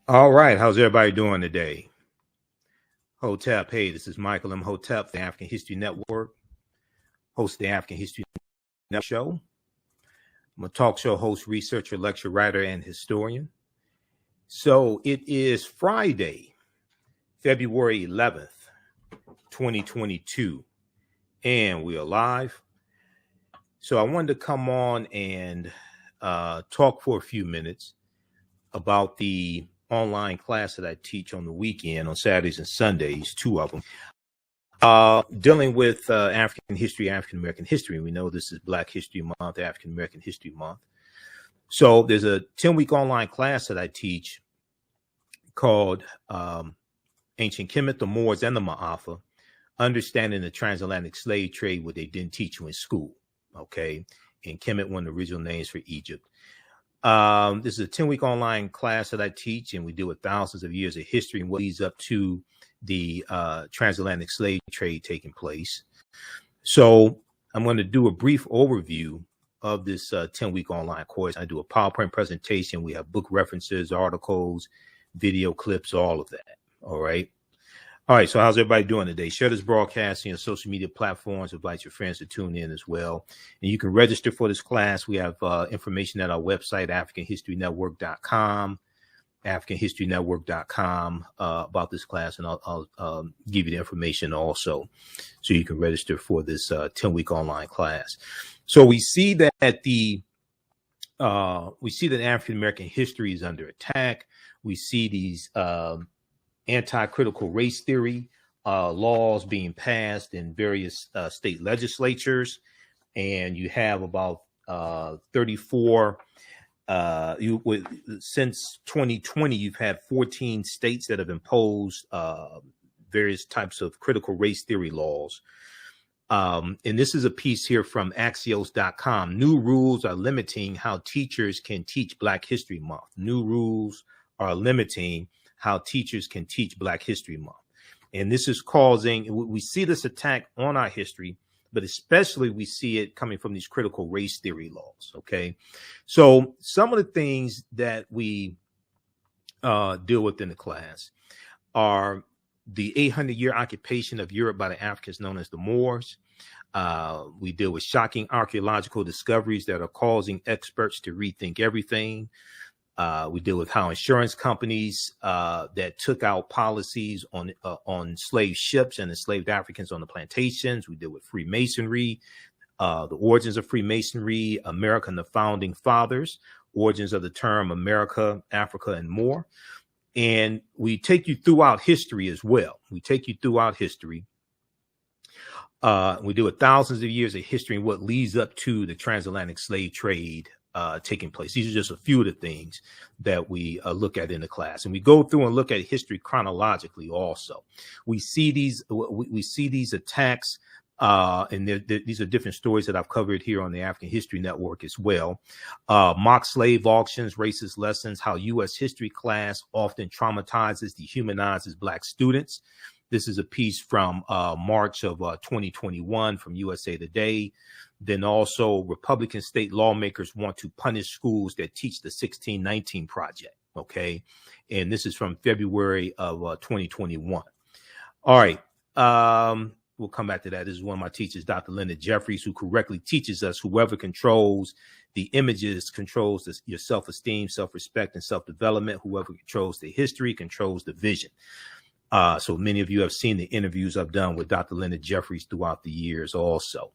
All right, how's everybody doing today? Hotep, hey, this is Michael Imhotep, the African History Network, host of the African History Network show. I'm a talk show host, researcher, lecturer, writer, and historian. So it is Friday, February 11th, 2022, and we are live. So I wanted to come on and talk for a few minutes about the online class that I teach on the weekend, on Saturdays and Sundays, two of them, dealing with African history, African American history. We know this is Black History Month, African American History Month. So there's a 10-week online class that I teach called Ancient Kemet, the Moors, and the Maafa, Understanding the Transatlantic Slave Trade, what they didn't teach you in school. Okay. And Kemet, one of the original names for Egypt. This is a 10-week online class that I teach, and we deal with thousands of years of history and what leads up to the transatlantic slave trade taking place. So I'm going to do a brief overview of this 10-week online course. I do a PowerPoint presentation. We have book references, articles, video clips, all of that. All right. All right, so how's everybody doing today? Share this broadcast on your social media platforms. Invite your friends to tune in as well. And you can register for this class. We have information at our website, AfricanHistoryNetwork.com, AfricanHistoryNetwork.com about this class. And I'll give you the information also so you can register for this 10-week online class. So we see that African American history is under attack. We see these anti-critical race theory laws being passed in various state legislatures, and you have about 34 since 2020 you've had 14 states that have imposed various types of critical race theory laws. And this is a piece here from Axios.com. New rules are limiting how teachers can teach Black History Month. New rules are limiting how teachers can teach Black History Month. And this is causing, we see this attack on our history, but especially we see it coming from these critical race theory laws. Okay. So some of the things that we deal with in the class are the 800-year occupation of Europe by the Africans known as the Moors. We deal with shocking archaeological discoveries that are causing experts to rethink everything. We deal with how insurance companies that took out policies on slave ships and enslaved Africans on the plantations. We deal with Freemasonry, the origins of Freemasonry, America and the Founding Fathers, origins of the term America, Africa, and more. And we take you throughout history as well. We take you throughout history. We deal with thousands of years of history and what leads up to the transatlantic slave trade taking place. These are just a few of the things that we look at in the class, and we go through and look at history chronologically. Also, we see these attacks, and these are different stories that I've covered here on the African History Network as well. Mock slave auctions, racist lessons, how U.S. history class often traumatizes, dehumanizes Black students. This is a piece from March of 2021 from USA Today. Then also, Republican state lawmakers want to punish schools that teach the 1619 Project. Okay. And this is from February of 2021. All right. We'll come back to that. This is one of my teachers, Dr. Leonard Jeffries, who correctly teaches us whoever controls the images controls your self-esteem, self-respect, and self-development. Whoever controls the history controls the vision. So many of you have seen the interviews I've done with Dr. Leonard Jeffries throughout the years also.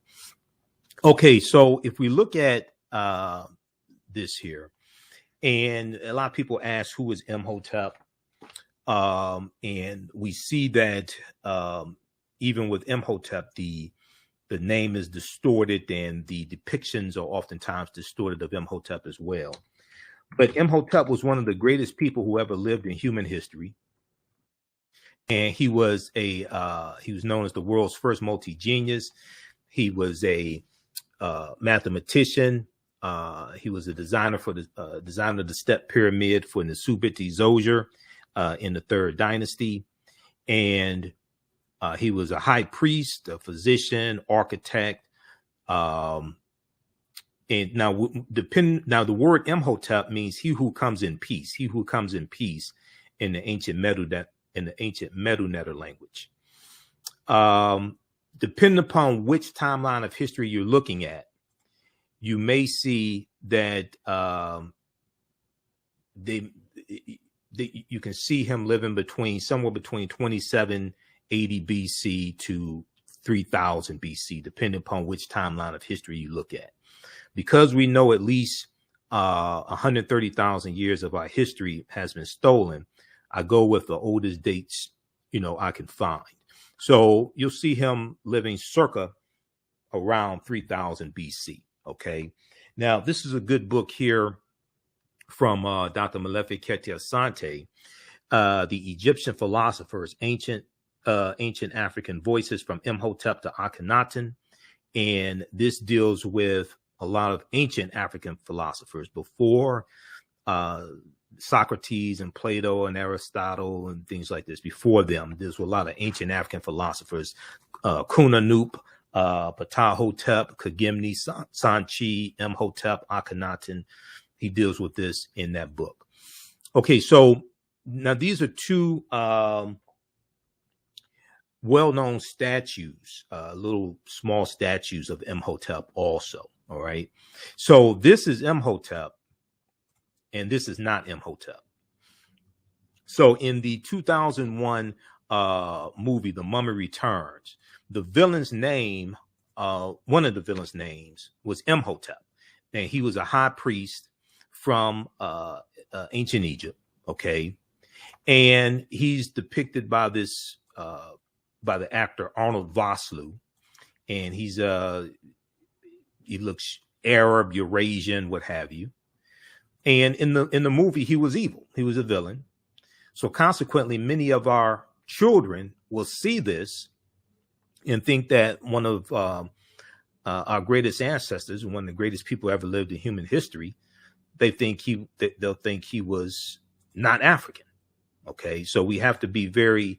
Okay, so if we look at this here, and a lot of people ask, who is Imhotep? And we see that even with Imhotep, the name is distorted and the depictions are oftentimes distorted of Imhotep as well. But Imhotep was one of the greatest people who ever lived in human history. And he was known as the world's first multi-genius. He was a mathematician. He was a designer for the designer of the step pyramid for Nesubiti-Zoser in the Third Dynasty. And he was a high priest, a physician, architect. And now the word Imhotep means he who comes in peace, he who comes in peace. in the ancient Medu Netter language. Depending upon which timeline of history you're looking at, you may see that you can see him living somewhere between 2780 BC to 3000 BC, depending upon which timeline of history you look at. Because we know at least 130,000 years of our history has been stolen, I go with the oldest dates, I can find. So you'll see him living circa around 3000 BC. Okay. Now, this is a good book here from Dr. Malefi Asante, The Egyptian Philosophers, Ancient African Voices from Imhotep to Akhenaten. And this deals with a lot of ancient African philosophers before Socrates and Plato and Aristotle and things like this. Before them, there's a lot of ancient African philosophers, Kunanup, Ptahhotep, Kagimni, Sanchi, Imhotep, Akhenaten. He deals with this in that book. Okay, so now these are two well-known statues, little small statues of Imhotep also. All right. So this is Imhotep and this is not Imhotep. So in the 2001 movie, The Mummy Returns, the villain's name, one of the villain's names was Imhotep. And he was a high priest from ancient Egypt. Okay. And he's depicted by this, by the actor Arnold Vosloo. And he looks Arab, Eurasian, what have you. And in the movie, he was evil. He was a villain. So consequently, many of our children will see this and think that one of our greatest ancestors, one of the greatest people ever lived in human history, they'll think he was not African. Okay, so we have to be very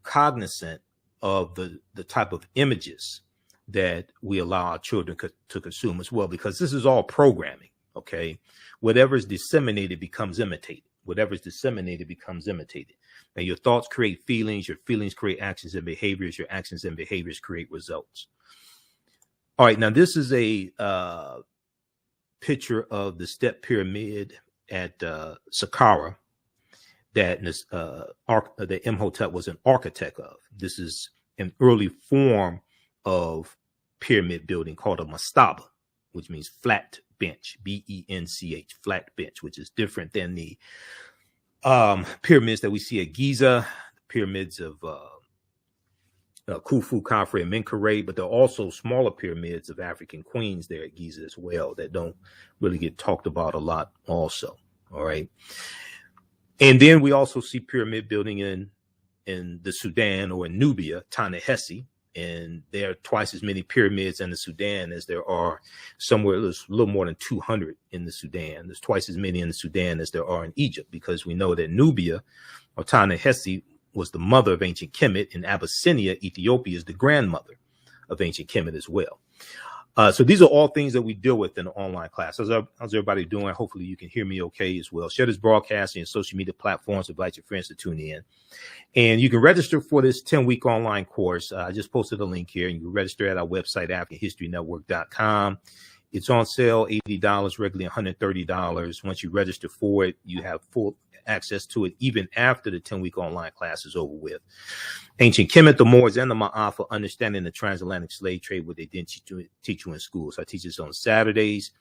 cognizant of the type of images that we allow our children to consume as well, because this is all programming. Okay, whatever is disseminated becomes imitated. Whatever is disseminated becomes imitated. And your thoughts create feelings. Your feelings create actions and behaviors. Your actions and behaviors create results. All right, now this is a picture of the step pyramid at Saqqara that Imhotep was an architect of. This is an early form of pyramid building called a mastaba, which means flat bench, B-E-N-C-H, flat bench, which is different than the pyramids that we see at Giza, pyramids of Khufu, Khafre, and Menkaure, but there are also smaller pyramids of African queens there at Giza as well that don't really get talked about a lot also. All right. And then we also see pyramid building in the Sudan or in Nubia, Ta-Nehesi, and there are twice as many pyramids in the Sudan as there are somewhere. There's a little more than 200 in the Sudan. There's twice as many in the Sudan as there are in Egypt, because we know that Nubia or Ta-Nehesi was the mother of ancient Kemet, and Abyssinia, Ethiopia, is the grandmother of ancient Kemet as well. So these are all things that we deal with in the online class. How's everybody doing? Hopefully you can hear me okay as well. Share this broadcast on your social media platforms. Invite your friends to tune in. And you can register for this 10-week online course. I just posted a link here. You can register at our website, AfricanHistoryNetwork.com. It's on sale, $80, regularly $130. Once you register for it, you have full access to it even after the 10-week online class is over with. Ancient Kemet, the Moors, and the Maafa, understanding the transatlantic slave trade, what they didn't teach you in school. So I teach this on Saturdays,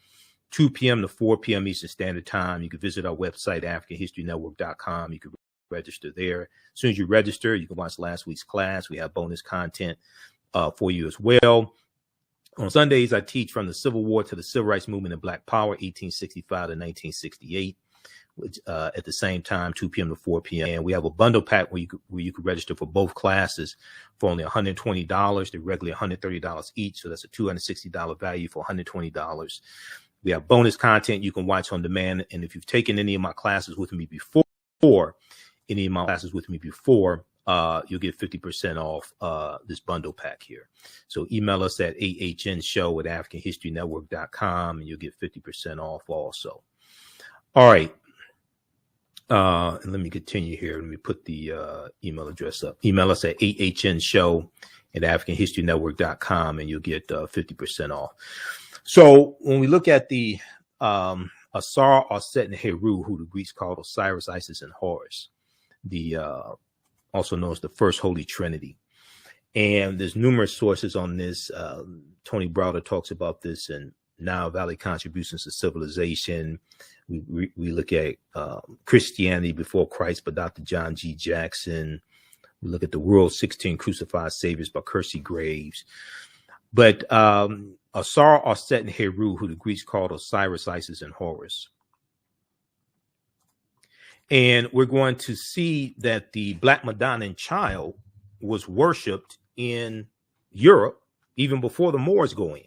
2 p.m. to 4 p.m. Eastern Standard Time. You can visit our website, AfricanHistoryNetwork.com. You can register there. As soon as you register, you can watch last week's class. We have bonus content for you as well. On Sundays, I teach from the Civil War to the Civil Rights Movement and Black Power, 1865 to 1968. Which, at the same time, 2 p.m. to 4 p.m. And we have a bundle pack where you could register for both classes for only $120. They're regularly $130 each, so that's a $260 value for $120. We have bonus content you can watch on demand, and if you've taken any of my classes with me before, you'll get 50% off this bundle pack here. So email us at ahnshow@AfricanHistoryNetwork.com, and you'll get 50% off also. All right. And let me continue here. Let me put the email address up. Email us at ahnshow@africanhistorynetwork.com, and you'll get 50% off. So when we look at the Asar, Aset, and Heru, who the Greeks called Osiris, Isis, and Horus, the also known as the First Holy Trinity. And there's numerous sources on this. Tony Browder talks about this in Nile Valley Contributions to Civilization. We look at Christianity Before Christ by Dr. John G. Jackson. We look at the World's 16 Crucified Saviors by Kersey Graves. But Asar, Aset, and Heru, who the Greeks called Osiris, Isis, and Horus. And we're going to see that the Black Madonnan child was worshipped in Europe even before the Moors go in.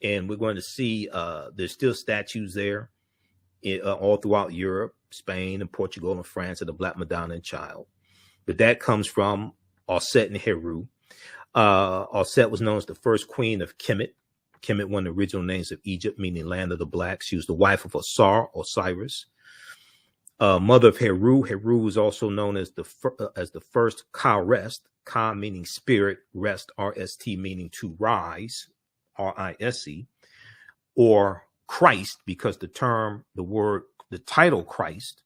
And we're going to see there's still statues there all throughout Europe, Spain, and Portugal, and France of the Black Madonnan child. But that comes from Aset and Heru. Aset was known as the first queen of Kemet. Kemet, one of the original names of Egypt, meaning land of the blacks. She was the wife of Asar, Osiris. Mother of Heru. Heru was also known as the first Ka Rest. Ka meaning spirit, rest, R-S-T meaning to rise, R-I-S-E, or Christ, because the title Christ,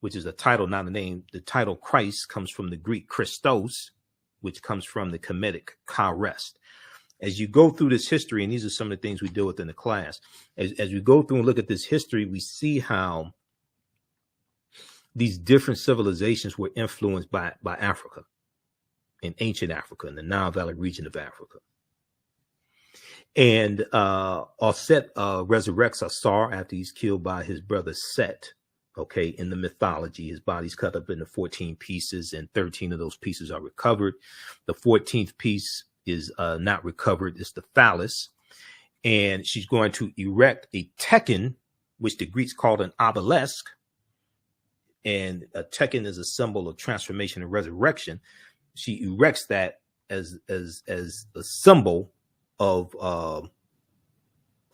which is a title, not a name, the title Christ comes from the Greek Christos, which comes from the Kemetic Ka Rest. As you go through this history, and these are some of the things we deal with in the class, as we go through and look at this history, we see how these different civilizations were influenced by Africa, in ancient Africa, in the Nile Valley region of Africa. And Aset resurrects Asar after he's killed by his brother Set. Okay, in the mythology, his body's cut up into 14 pieces, and 13 of those pieces are recovered. The 14th piece is not recovered. It's the phallus. And she's going to erect a tekken, which the Greeks called an obelisk. And a tekken is a symbol of transformation and resurrection. She erects that as a symbol of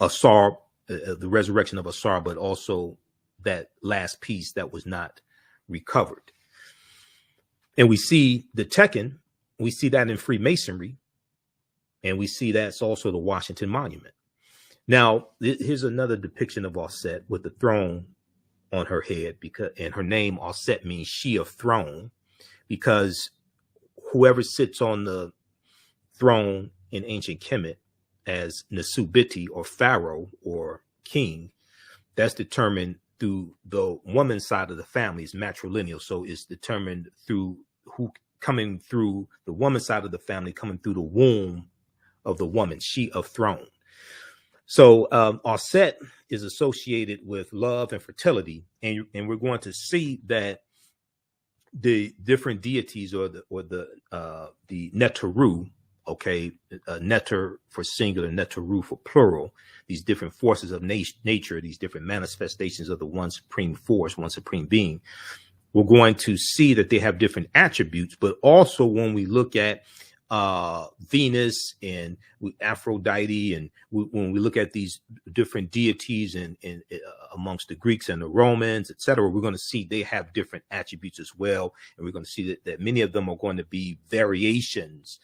Asar, the resurrection of Asar, but also that last piece that was not recovered. And we see the tekken, we see that in Freemasonry, and we see that's also the Washington Monument. Now, here's another depiction of Aset with the throne on her head, and her name Aset means she of throne, because whoever sits on the throne in ancient Kemet as Nesubiti, or Pharaoh, or king, that's determined through the woman's side of the family. Is matrilineal, so it's determined through who coming through the woman's side of the family, coming through the womb of the woman, she of throne. So Aset is associated with love and fertility, and we're going to see that the different deities, or the Neteru, okay, Neter for singular, Neteru for plural, these different forces of nature, these different manifestations of the one supreme force, one supreme being, we're going to see that they have different attributes. But also when we look at Venus and Aphrodite, and when we look at these different deities and amongst the Greeks and the Romans, etc., we're going to see they have different attributes as well. And we're going to see that many of them are going to be variations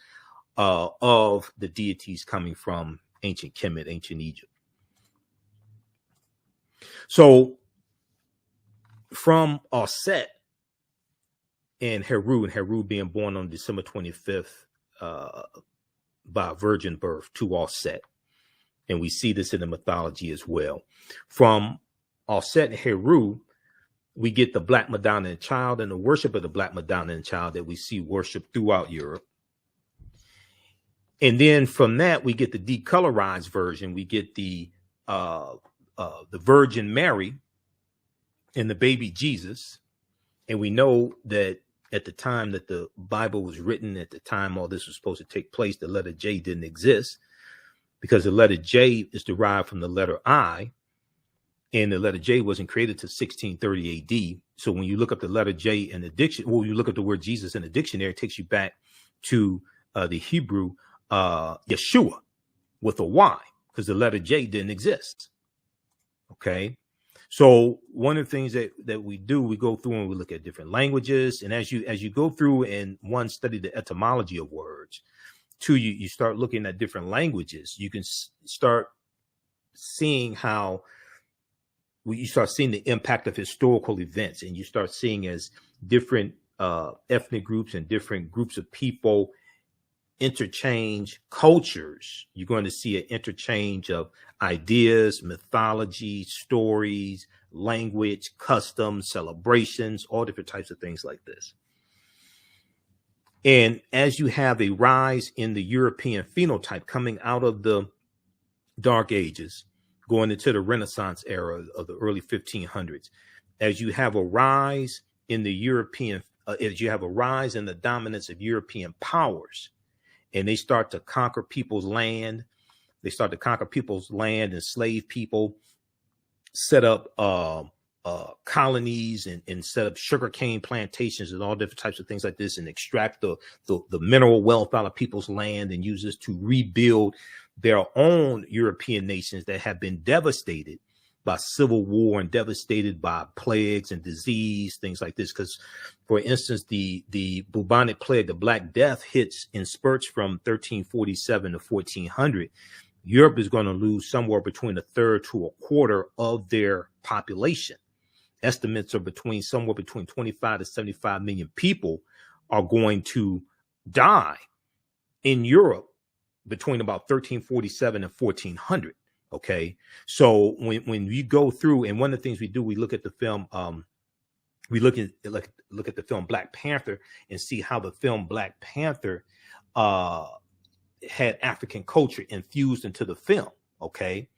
of the deities coming from ancient Kemet, ancient Egypt. So from Aset and Heru being born on December 25th, by virgin birth to Aset, and we see this in the mythology as well. From Aset and Heru, we get the Black Madonnan child and the worship of the Black Madonnan child that we see worshiped throughout Europe. And then from that, we get the decolorized version. We get the Virgin Mary and the baby Jesus, and we know that at the time that the Bible was written, at the time all this was supposed to take place, the letter J didn't exist, because the letter J is derived from the letter I, and the letter J wasn't created till 1630 AD. So when you look up the letter J in the dictionary, well, you look up the word Jesus in the dictionary, it takes you back to the Hebrew Yeshua with a Y, because the letter J didn't exist. Okay. So one of the things that we do, we go through and we look at different languages. And as you go through and one, study the etymology of words, two, you start looking at different languages, you can start seeing how you start seeing the impact of historical events, and you start seeing as different ethnic groups and different groups of people interchange cultures. You're going to see an interchange of ideas, mythology, stories, language, customs, celebrations, all different types of things like this. And as you have a rise in the European phenotype coming out of the Dark Ages, going into the Renaissance era of the early 1500s, as you have a rise in the European, as you have a rise in the dominance of European powers, and they start to conquer people's land, enslave people, set up colonies and set up sugarcane plantations and all different types of things like this, and extract the mineral wealth out of people's land and use this to rebuild their own European nations that have been devastated by civil war and devastated by plagues and disease, things like this. Because, for instance, the bubonic plague, the Black Death, hits in spurts from 1347 to 1400. Europe is going to lose somewhere between a third to a quarter of their population. Estimates are somewhere between 25 to 75 million people are going to die in Europe between about 1347 and 1400. Okay, so when you go through, and one of the things we do, we look at the film, we look at the film Black Panther and see how the film Black Panther had African culture infused into the film. Okay,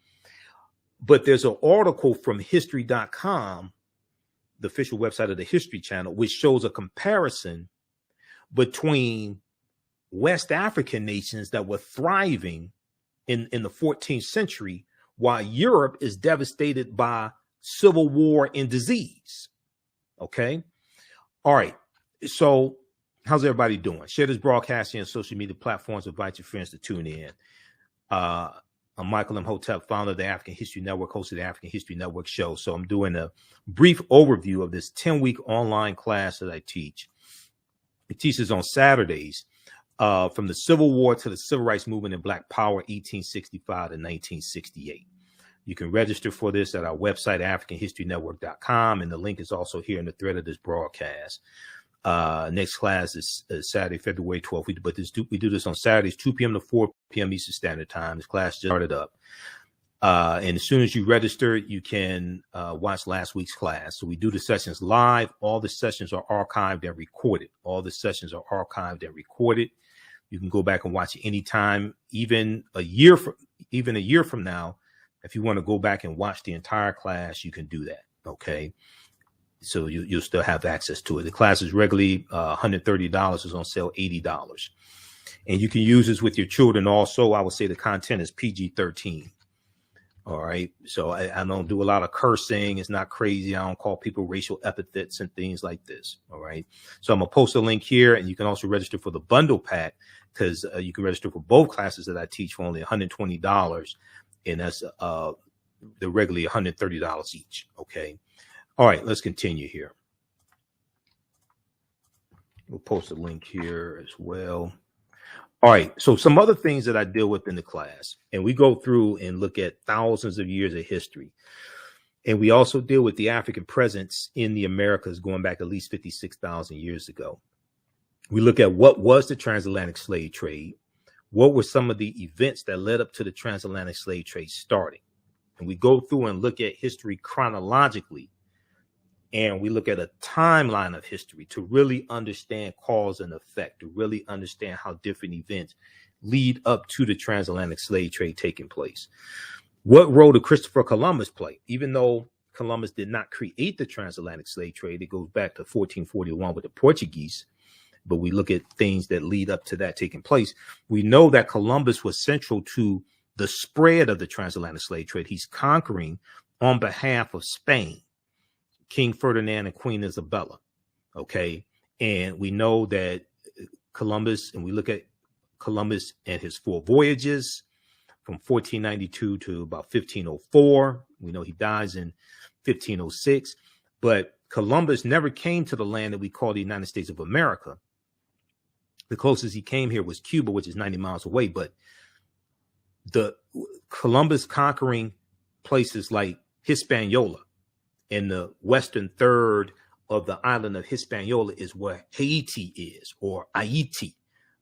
but there's an article from history.com, the official website of the History Channel, which shows a comparison between West African nations that were thriving in the 14th century, while Europe is devastated by civil war and disease. Okay. All right. So how's everybody doing? Share this broadcast on social media platforms. Invite your friends to tune in. I'm Michael Imhotep, founder of the African History Network, host of the African History Network show. So I'm doing a brief overview of this 10-week online class that I teach. It teaches on Saturdays, from the Civil War to the Civil Rights Movement and Black Power, 1865 to 1968. You can register for this at our website, AfricanHistoryNetwork.com, and the link is also here in the thread of this broadcast. Next class is Saturday, February 12th. We do this on Saturdays, 2 p.m. to 4 p.m. Eastern Standard Time. This class just started up. And as soon as you register, you can watch last week's class. So we do the sessions live. All the sessions are archived and recorded. You can go back and watch it anytime, even a year from now. If you want to go back and watch the entire class, you can do that. Okay. So you'll still have access to it. The class is regularly $130. Is on sale $80. And you can use this with your children also. I would say the content is PG-13. All right. So I don't do a lot of cursing. It's not crazy. I don't call people racial epithets and things like this. All right. So I'm going to post a link here, and you can also register for the bundle pack, because you can register for both classes that I teach for only $120. And that's the regularly $130 each. Okay. All right. Let's continue here. We'll post a link here as well. All right. So some other things that I deal with in the class, and we go through and look at thousands of years of history. And we also deal with the African presence in the Americas going back at least 56,000 years ago. We look at what was the transatlantic slave trade. What were some of the events that led up to the transatlantic slave trade starting? And we go through and look at history chronologically. And we look at a timeline of history to really understand cause and effect, to really understand how different events lead up to the transatlantic slave trade taking place. What role did Christopher Columbus play? Even though Columbus did not create the transatlantic slave trade, it goes back to 1441 with the Portuguese. But we look at things that lead up to that taking place. We know that Columbus was central to the spread of the transatlantic slave trade. He's conquering on behalf of Spain, King Ferdinand and Queen Isabella. Okay. And we know that Columbus, and we look at Columbus and his 4 voyages from 1492 to about 1504. We know he dies in 1506. But Columbus never came to the land that we call the United States of America. The closest he came here was Cuba, which is 90 miles away. But the Columbus conquering places like Hispaniola and the western third of the island of Hispaniola is where Haiti is, or Haiti,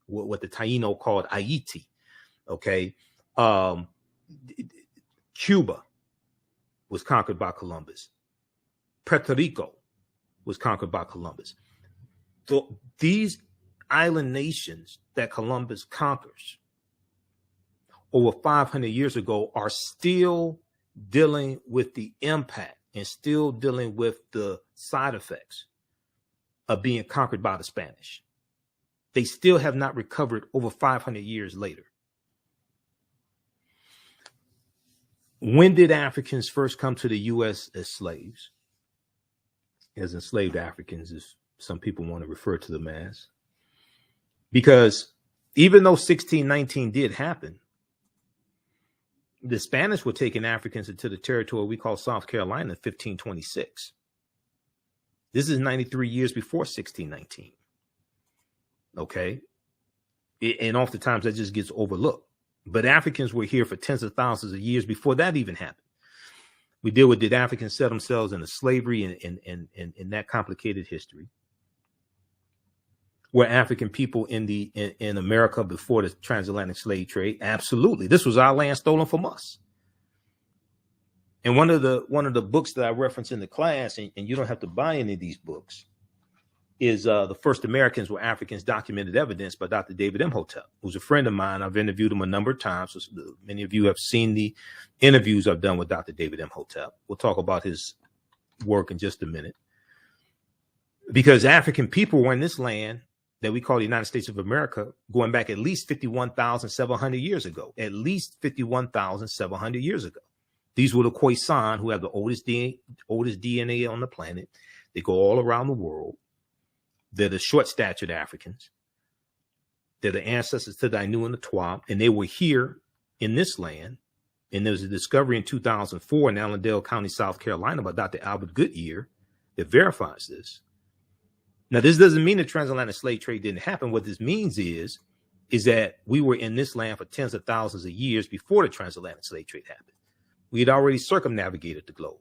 what the Taino called Haiti. Okay. Cuba was conquered by Columbus. Puerto Rico was conquered by Columbus. So these island nations that Columbus conquers over 500 years ago are still dealing with the impact and still dealing with the side effects of being conquered by the Spanish. They still have not recovered over 500 years later. When did Africans first come to the U.S. as slaves? As enslaved Africans, as some people want to refer to them as. Because even though 1619 did happen, the Spanish were taking Africans into the territory we call South Carolina in 1526. This is 93 years before 1619. Okay. And oftentimes that just gets overlooked. But Africans were here for tens of thousands of years before that even happened. We deal with, did Africans set themselves into slavery and that complicated history? Were African people in America before the transatlantic slave trade? Absolutely. This was our land stolen from us. And one of the books that I reference in the class, and you don't have to buy any of these books, is The First Americans Were Africans, Documented Evidence by Dr. David Imhotep, who's a friend of mine. I've interviewed him a number of times. So many of you have seen the interviews I've done with Dr. David Imhotep. We'll talk about his work in just a minute. Because African people were in this land that we call the United States of America going back at least 51,700 years ago. At least 51,700 years ago. These were the Khoisan, who have the oldest DNA on the planet. They go all around the world. They're the short-statured Africans. They're the ancestors to the Ainu and the Twa, and they were here in this land. And there was a discovery in 2004 in Allendale County, South Carolina, by Dr. Albert Goodyear that verifies this. Now, this doesn't mean the transatlantic slave trade didn't happen. What this means is that we were in this land for tens of thousands of years before the transatlantic slave trade happened. We had already circumnavigated the globe.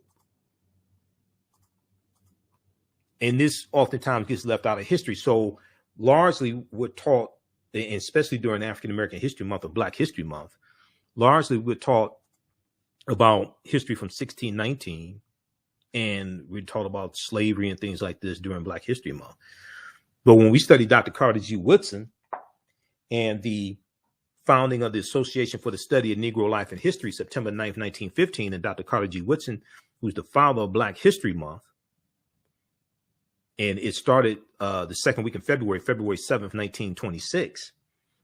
And this oftentimes gets left out of history. So largely we're taught, and especially during African American History Month or Black History Month, largely we're taught about history from 1619, and we're taught about slavery and things like this during Black History Month. But when we study Dr. Carter G. Woodson and the founding of the Association for the Study of Negro Life and History, September 9th, 1915, and Dr. Carter G. Woodson, who's the father of Black History Month, and it started the second week in February 7th, 1926.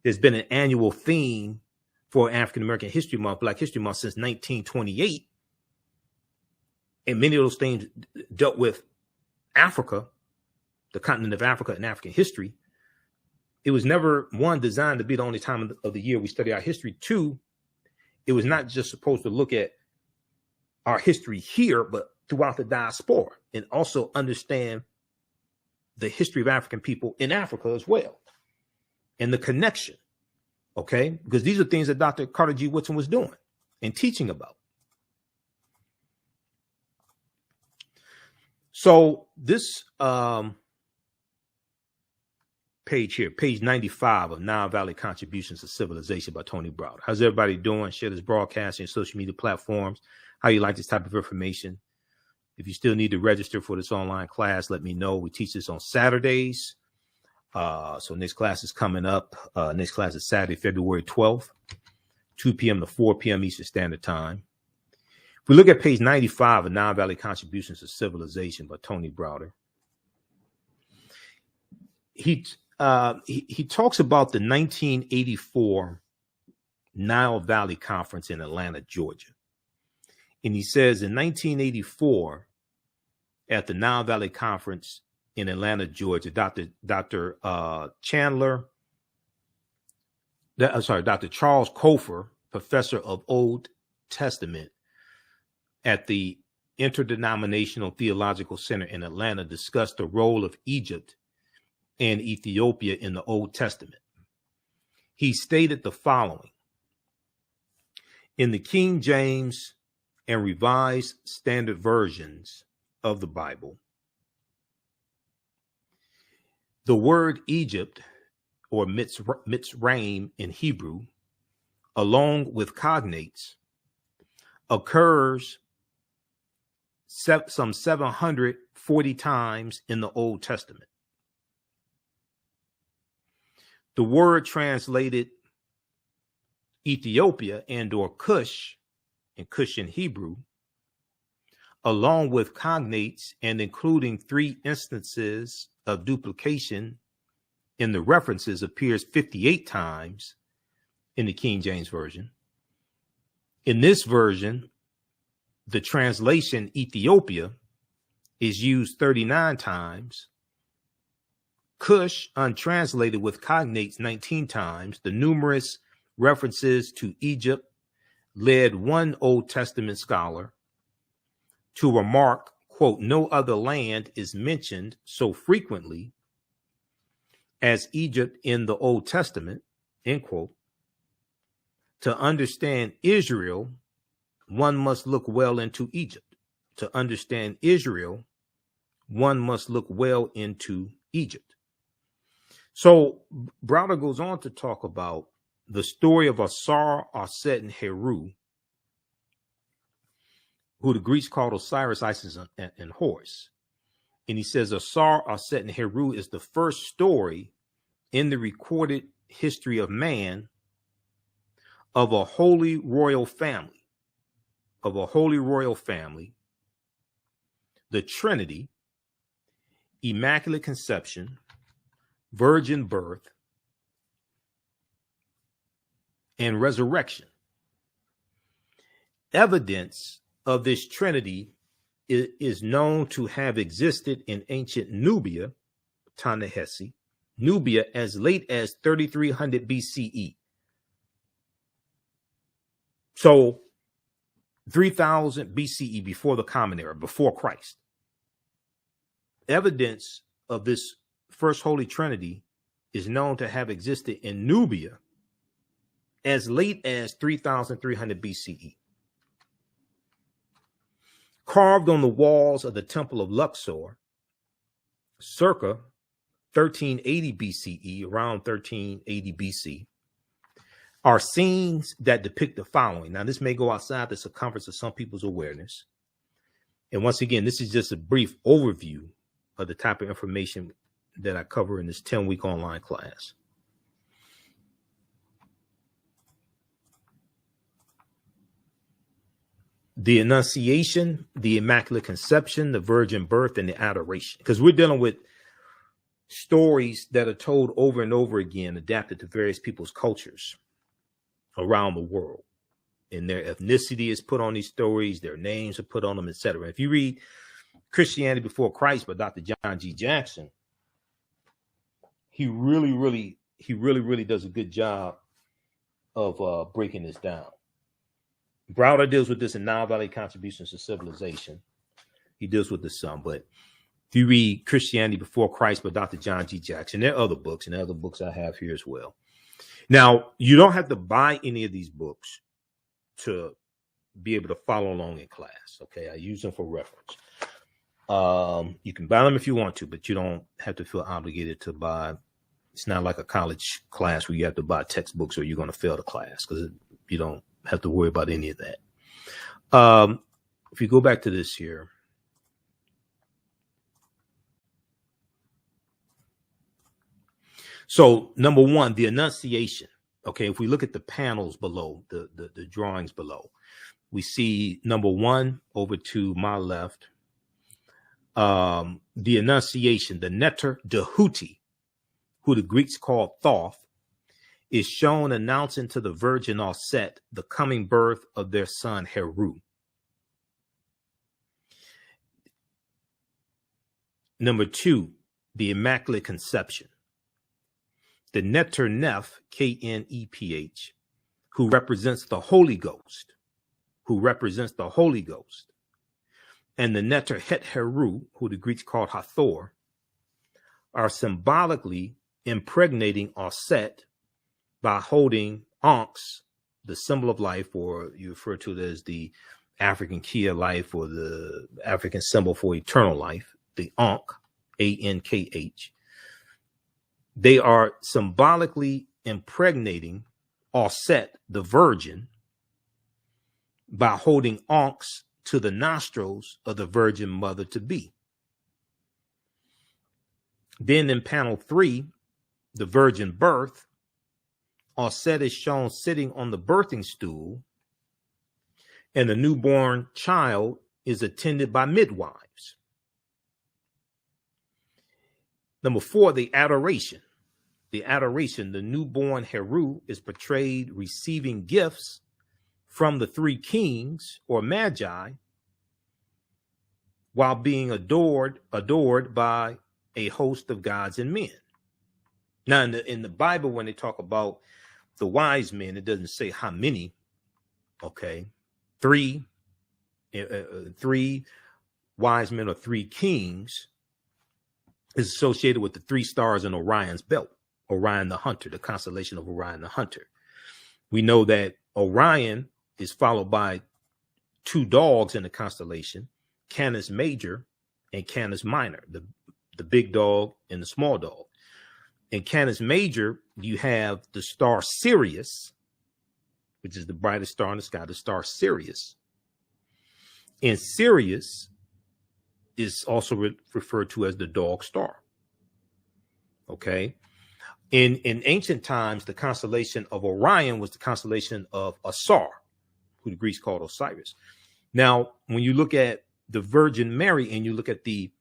There's been an annual theme for African American History Month, Black History Month, since 1928. And many of those things dealt with Africa, the continent of Africa, and African history. It was never, one, designed to be the only time of the year we study our history. Two, it was not just supposed to look at our history here, but throughout the diaspora, and also understand the history of African people in Africa as well, and the connection, okay? Because these are things that Dr. Carter G. Woodson was doing and teaching about. So this page here, page 95 of Nile Valley Contributions to Civilization by Tony Browder. How's everybody doing? Share this broadcast on your social media platforms. How you like this type of information? If you still need to register for this online class, let me know. We teach this on Saturdays. So next class is coming up. Next class is Saturday, February 12th, 2 p.m. to 4 p.m. Eastern Standard Time. If we look at page 95 of Nile Valley Contributions to Civilization by Tony Browder, he talks about the 1984 Nile Valley Conference in Atlanta, Georgia. And he says in 1984, at the Nile Valley Conference in Atlanta, Georgia, Dr. Charles Kofer professor of Old Testament at the Interdenominational Theological Center in Atlanta, discussed the role of Egypt and Ethiopia in the Old Testament. He stated the following: in the King James and Revised Standard versions of the Bible, the word Egypt, or Mitzrayim in Hebrew, along with cognates, occurs some 740 times in the Old Testament. The word translated Ethiopia and or Cush, and Cush in Hebrew, along with cognates and including 3 instances of duplication in the references, appears 58 times in the King James Version. In this version, the translation Ethiopia is used 39 times. Cush, untranslated with cognates, 19 times. The numerous references to Egypt led one Old Testament scholar to remark, quote, no other land is mentioned so frequently as Egypt in the Old Testament, end quote. To understand Israel, one must look well into Egypt. To understand Israel, one must look well into Egypt. So Browder goes on to talk about the story of Asar, Aset, and Heru, who the Greeks called Osiris, Isis, and Horus. And he says Asar, Aset, and Heru is the first story in the recorded history of man of a holy royal family, the Trinity, Immaculate Conception, virgin birth, and resurrection. Evidence of this Trinity is known to have existed in ancient Nubia, Ta-Nehesi, Nubia, as late as 3300 BCE. So 3000 BCE, before the Common Era, before Christ. Evidence of this first Holy Trinity is known to have existed in Nubia as late as 3300 BCE. Carved on the walls of the Temple of Luxor, circa 1380 BCE, around 1380 BC, are scenes that depict the following. Now, this may go outside the circumference of some people's awareness. And once again, this is just a brief overview of the type of information that I cover in this 10-week online class. The Annunciation, the Immaculate Conception, the Virgin Birth, and the Adoration. Because we're dealing with stories that are told over and over again, adapted to various people's cultures around the world. And their ethnicity is put on these stories, their names are put on them, etc. If you read Christianity Before Christ by Dr. John G. Jackson, he really does a good job of breaking this down. Browder deals with this in Nile Valley Contributions to Civilization. He deals with this some, but if you read Christianity Before Christ by Dr. John G. Jackson, there are other books, and there are other books I have here as well. Now, you don't have to buy any of these books to be able to follow along in class. Okay, I use them for reference. You can buy them if you want to, but you don't have to feel obligated to buy. It's not like a college class where you have to buy textbooks or you're going to fail the class, because you don't have to worry about any of that. If you go back to this here. So number one, the Annunciation. Okay, if we look at the panels below, the drawings below, we see number one over to my left, the Annunciation, the Neter Dehuti, who the Greeks called Thoth, is shown announcing to the Virgin Aset the coming birth of their son Heru. Number two, the Immaculate Conception. The Neter Neph, Kneph, who represents the Holy Ghost, and the Neter Het Heru, who the Greeks called Hathor, are symbolically impregnating Aset by holding Ankhs, the symbol of life, or you refer to it as the African key of life, or the African symbol for eternal life, the Ankh, A-N-K-H. They are symbolically impregnating Aset, the virgin, by holding Ankhs to the nostrils of the virgin mother to be. Then in panel 3, the virgin birth, Aset is shown sitting on the birthing stool, and the newborn child is attended by midwives. Number 4, the adoration. The newborn Heru is portrayed receiving gifts from the 3 kings or magi while being adored by a host of gods and men. Now, in the Bible, when they talk about the wise men, it doesn't say how many. Okay, 3 wise men or 3 kings is associated with the 3 stars in Orion's belt. Orion the hunter, the constellation of Orion the hunter. We know that Orion is followed by 2 dogs in the constellation, Canis Major and Canis Minor, the big dog and the small dog. In Canis Major, you have the star Sirius, which is the brightest star in the sky, the star Sirius. And Sirius is also referred to as the dog star. Okay. In ancient times, the constellation of Orion was the constellation of Asar, who the Greeks called Osiris. Now, when you look at the Virgin Mary and you look at the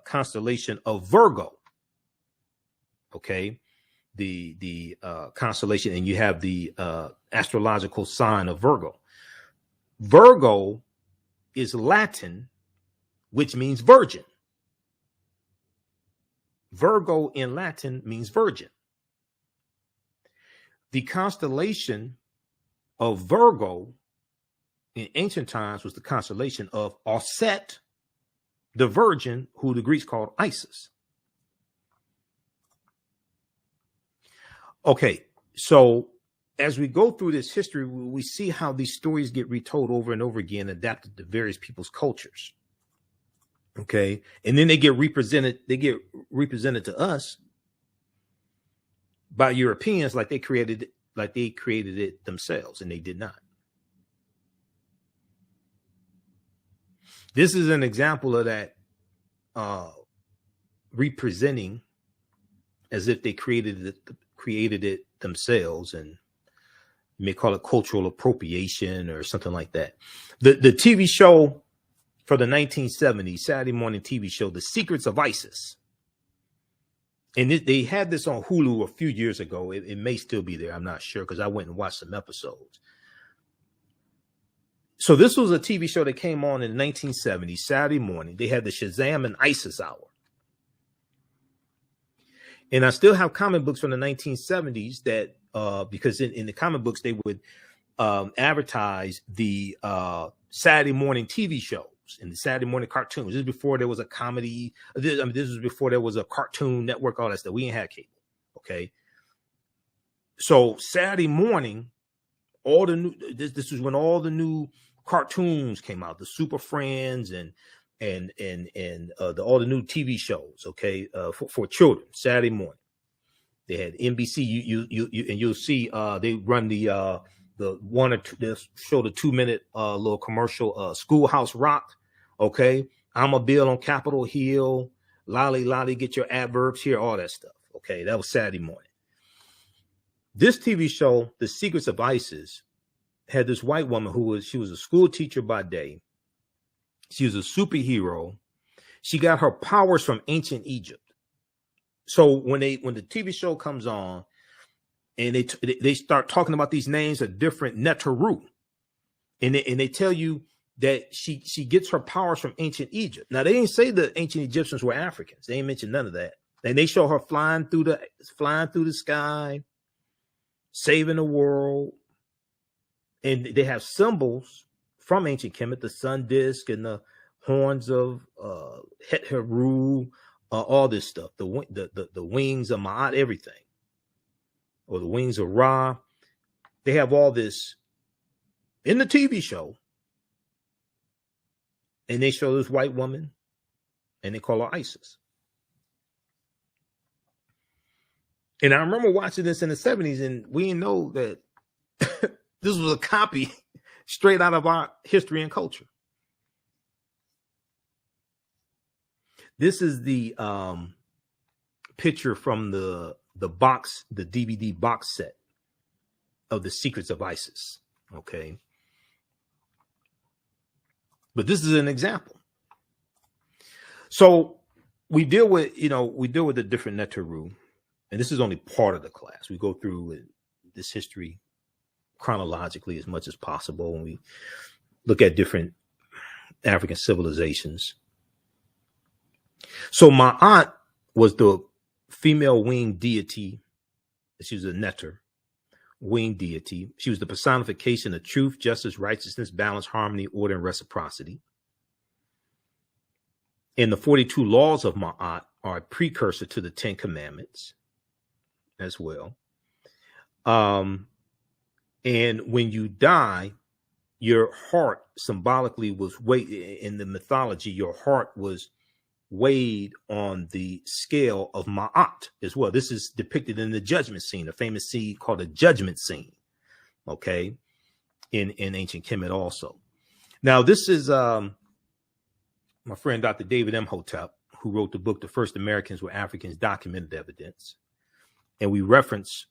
constellation of Virgo, okay, the constellation, and you have the astrological sign of Virgo. Virgo is Latin, which means virgin. Virgo in Latin means virgin. The constellation of Virgo in ancient times was the constellation of Aset, the virgin, who the Greeks called Isis. Okay, so as we go through this history, we see how these stories get retold over and over again, adapted to various people's cultures. Okay, and then they get represented to us by Europeans like they created it themselves, and they did not. This is an example of that representing as if they created it themselves, and you may call it cultural appropriation or something like that. The TV show for the 1970s, Saturday morning TV show, The Secrets of Isis. And they had this on Hulu a few years ago. It may still be there. I'm not sure, because I went and watched some episodes. So this was a TV show that came on in the 1970s, Saturday morning. They had the Shazam and ISIS hour. And I still have comic books from the 1970s that, because in the comic books, they would advertise the Saturday morning TV shows and the Saturday morning cartoons. This is before there was a comedy. This was before there was a Cartoon Network, all that stuff. We ain't had cable. Okay. So Saturday morning, all the new, this was when all the new cartoons came out, the Super Friends and all the new TV shows. Okay. For children, Saturday morning, they had NBC. And you'll see, they run the 1 or 2, they'll show the 2-minute little commercial, Schoolhouse Rock. Okay. I'm a Bill on Capitol Hill. Lolly, get your adverbs here, all that stuff. Okay. That was Saturday morning. This TV show, The Secrets of Isis, had this white woman she was a school teacher by day. She was a superhero. She got her powers from ancient Egypt. So when the TV show comes on and they start talking about these names of different Neteru, and they tell you that she gets her powers from ancient Egypt. Now, they didn't say the ancient Egyptians were Africans. They ain't mentioned none of that. And they show her flying through the sky, saving the world. And they have symbols from ancient Kemet, the sun disk and the horns of Het Heru, all this stuff, the wings of Ma'at, everything, or the wings of Ra. They have all this in the TV show, and they show this white woman, and they call her Isis. And I remember watching this in the 70s, and we didn't know that this was a copy straight out of our history and culture. This is the picture from the box, the DVD box set of The Secrets of Isis. Okay. But this is an example. So we deal with the different Neteru, and this is only part of the class. We go through this history chronologically as much as possible, and we look at different African civilizations. So Ma'at was the female winged deity. She was a Neter, winged deity. She was the personification of truth, justice, righteousness, balance, harmony, order, and reciprocity. And the 42 laws of Ma'at are a precursor to the 10 Commandments as well. And when you die, your heart symbolically was weighed in the mythology. Your heart was weighed on the scale of Ma'at as well. This is depicted in the judgment scene, a famous scene called the judgment scene. Okay, in ancient Kemet also. Now this is my friend Dr. David Imhotep, who wrote the book "The First Americans Were Africans: Documented Evidence," and we reference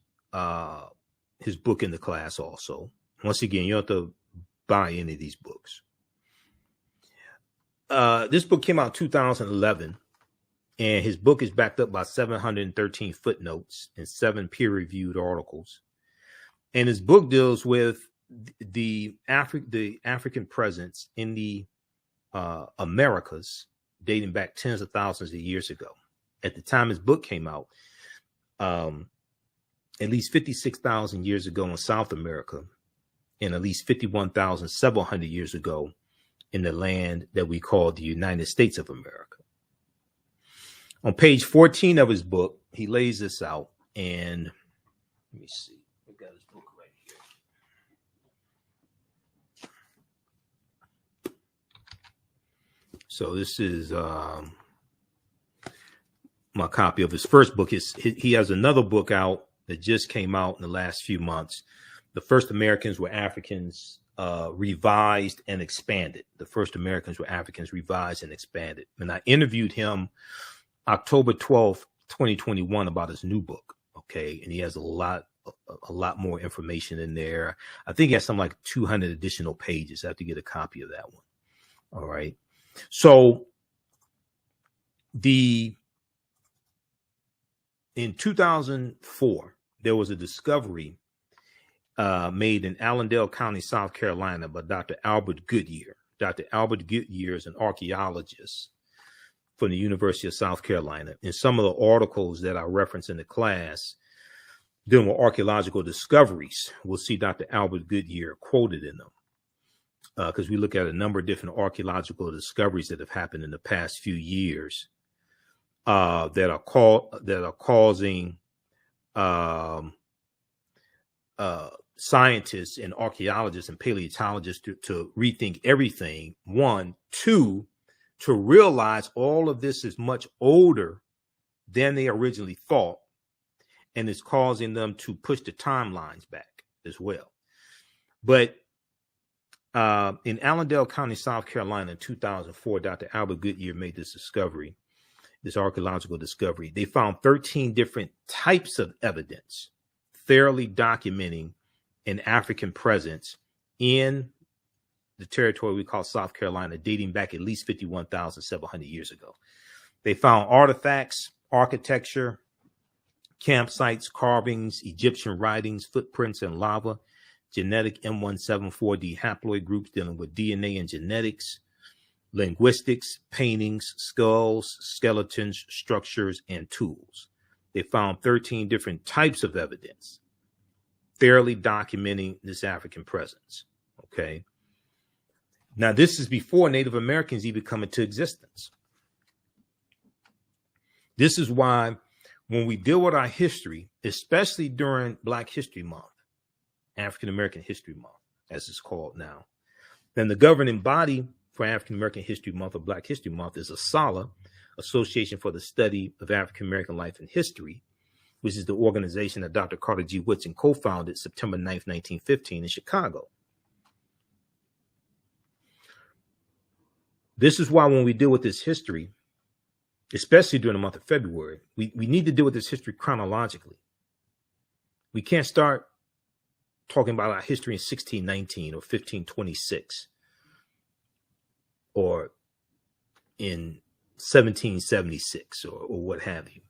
his book in the class also. Once again, you don't have to buy any of these books. This book came out in 2011, and his book is backed up by 713 footnotes and 7 peer-reviewed articles. And his book deals with the African presence in the Americas dating back tens of thousands of years ago. At the time his book came out, at least 56,000 years ago in South America, and at least 51,700 years ago in the land that we call the United States of America. On page 14 of his book, he lays this out, and let me see. I got his book right here. So this is my copy of his first book. He has another book out that just came out in the last few months. The First Americans Were Africans, revised and expanded. The First Americans Were Africans, revised and expanded. And I interviewed him October 12th, 2021 about his new book. Okay. And he has a lot more information in there. I think he has something like 200 additional pages. I have to get a copy of that one. All right. So in 2004, there was a discovery made in Allendale County, South Carolina, by Dr. Albert Goodyear. Dr. Albert Goodyear is an archaeologist from the University of South Carolina. In some of the articles that I reference in the class dealing with archaeological discoveries, we'll see Dr. Albert Goodyear quoted in them, because we look at a number of different archaeological discoveries that have happened in the past few years that are causing scientists and archaeologists and paleontologists to rethink everything. 1, 2, to realize all of this is much older than they originally thought, and it's causing them to push the timelines back as well. But in Allendale County, South Carolina, in 2004, Dr. Albert Goodyear made this discovery, this archaeological discovery. They found 13 different types of evidence thoroughly documenting an African presence in the territory we call South Carolina, dating back at least 51,700 years ago. They found artifacts, architecture, campsites, carvings, Egyptian writings, footprints in lava, genetic M174D haploid groups dealing with DNA and genetics, linguistics, paintings, skulls, skeletons, structures, and tools. They found 13 different types of evidence fairly documenting this African presence. Okay. Now, this is before Native Americans even come into existence. This is why when we deal with our history, especially during Black History Month, African American History Month, as it's called now, then the governing body for African American History Month or Black History Month is ASALH, Association for the Study of African American Life and History, which is the organization that Dr. Carter G. Woodson co-founded September 9th, 1915 in Chicago. This is why when we deal with this history, especially during the month of February, we need to deal with this history chronologically. We can't start talking about our history in 1619 or 1526 or in 1776 or what have you.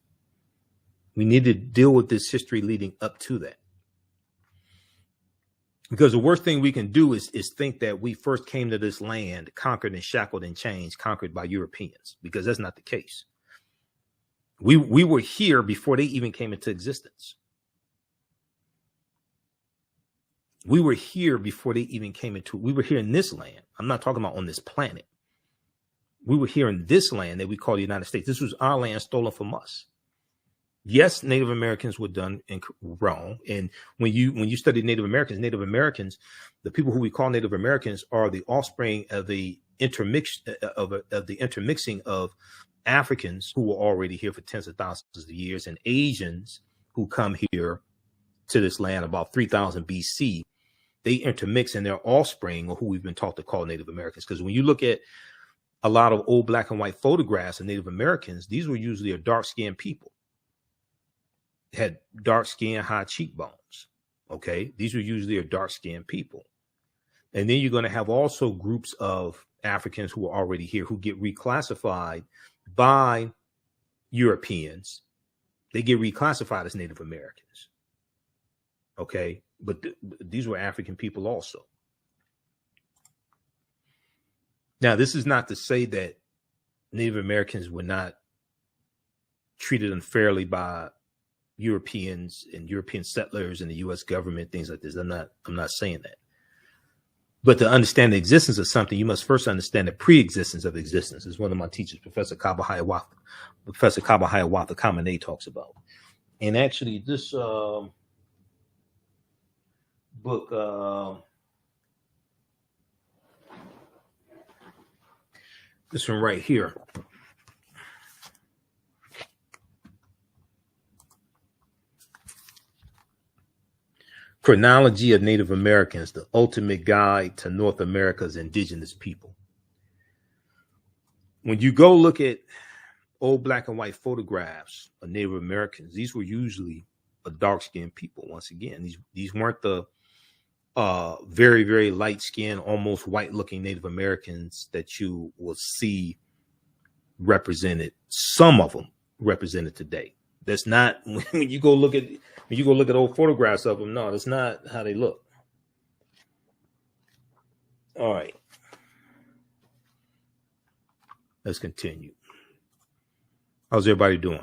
We need to deal with this history leading up to that. Because the worst thing we can do is think that we first came to this land conquered and shackled and chained, conquered by Europeans, because that's not the case. We were here before they even came into existence. We were here before they even came into, we were here in this land. I'm not talking about on this planet. We were here in this land that we call the United States. This was our land stolen from us. Yes, Native Americans were done wrong. And when you study Native Americans, the people who we call Native Americans are the offspring of the intermixing of Africans who were already here for tens of thousands of years and Asians who come here to this land about 3000 BC. They intermix in their offspring, or who we've been taught to call Native Americans. Because when you look at a lot of old black and white photographs of Native Americans, these were usually a dark-skinned people. They had dark skin, high cheekbones. Okay. These were usually a dark-skinned people. And then you're going to have also groups of Africans who are already here who get reclassified by Europeans. They get reclassified as Native Americans. Okay. But these were African people also. Now, this is not to say that Native Americans were not treated unfairly by Europeans and European settlers and the U.S. government, things like this. I'm not saying that. But to understand the existence of something, you must first understand the pre-existence of existence. As one of my teachers, Professor Kaba Hiawatha Kamene talks about. And actually, this book, this one right here, Chronology of Native Americans, the Ultimate Guide to North America's Indigenous People. When you go look at old black and white photographs of Native Americans, these were usually a dark-skinned people. Once again, these weren't the very, very light-skinned, almost white-looking Native Americans that you will see represented, some of them represented today. That's not when you go look at old photographs of them. No, that's not how they look. All right. Let's continue. How's everybody doing?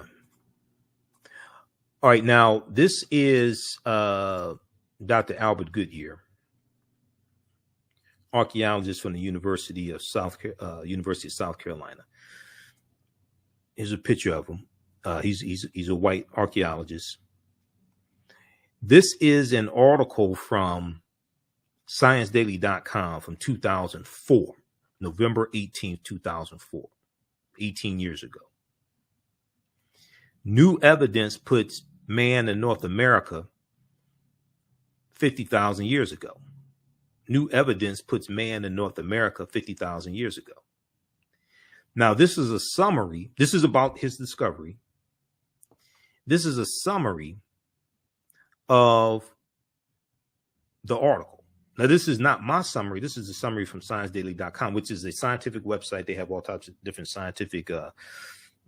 All right. Now, this is Dr. Albert Goodyear, archaeologist from the University of South Carolina. Here's a picture of him. He's a white archaeologist. This is an article from ScienceDaily.com from 2004, November 18th, 2004, 18 years ago. New evidence puts man in North America 50,000 years ago. New evidence puts man in North America 50,000 years ago. Now, this is a summary. This is about his discovery. This is a summary of the article. Now, this is not my summary. This is a summary from ScienceDaily.com, which is a scientific website. They have all types of different scientific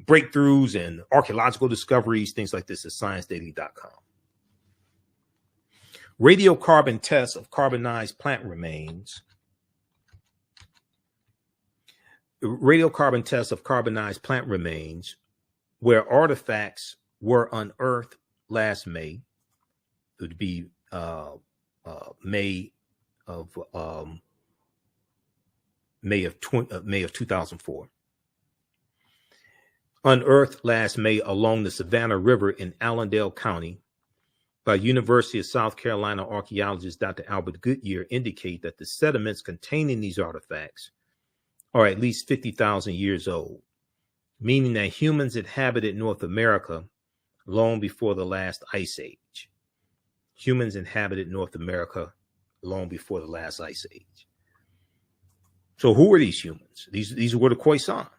breakthroughs and archaeological discoveries, things like this at ScienceDaily.com. Radiocarbon tests of carbonized plant remains. Radiocarbon tests of carbonized plant remains where artifacts were unearthed last May. It would be uh, May of May of 2004. Unearthed last May along the Savannah River in Allendale County by University of South Carolina archaeologist Dr. Albert Goodyear indicate that the sediments containing these artifacts are at least 50,000 years old, meaning that humans inhabited North America long before the last ice age. Humans inhabited North America long before the last ice age. So who are these humans? These were the Khoisan.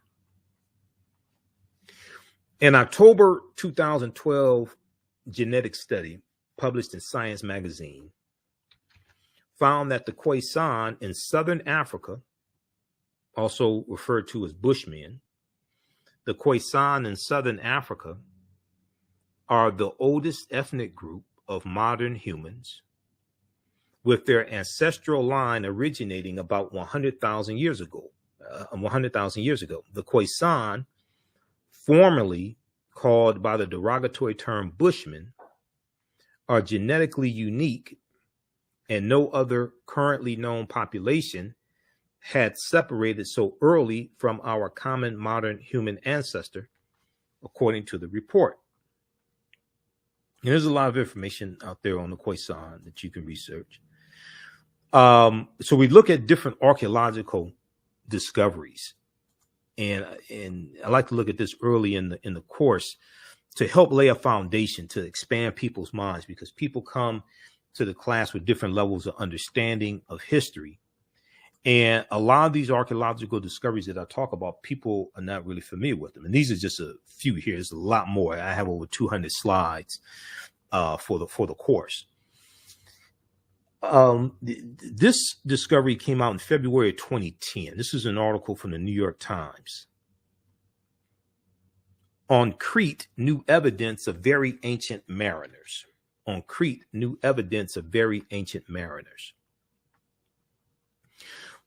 An October 2012 genetic study published in Science magazine found that the Khoisan in southern Africa, also referred to as Bushmen, the Khoisan in southern Africa are the oldest ethnic group of modern humans, with their ancestral line originating about 100,000 years ago. The Khoisan, formerly called by the derogatory term Bushmen, are genetically unique, and no other currently known population had separated so early from our common modern human ancestor, according to the report. And there's a lot of information out there on the Khoisan that you can research. So we look at different archaeological discoveries, and I like to look at this early in the course to help lay a foundation to expand people's minds, because people come to the class with different levels of understanding of history. And a lot of these archaeological discoveries that I talk about, people are not really familiar with them. And these are just a few here. There's a lot more. I have over 200 slides for the course. This discovery came out in February of 2010. This is an article from the New York Times. On Crete, new evidence of very ancient mariners. On Crete, new evidence of very ancient mariners.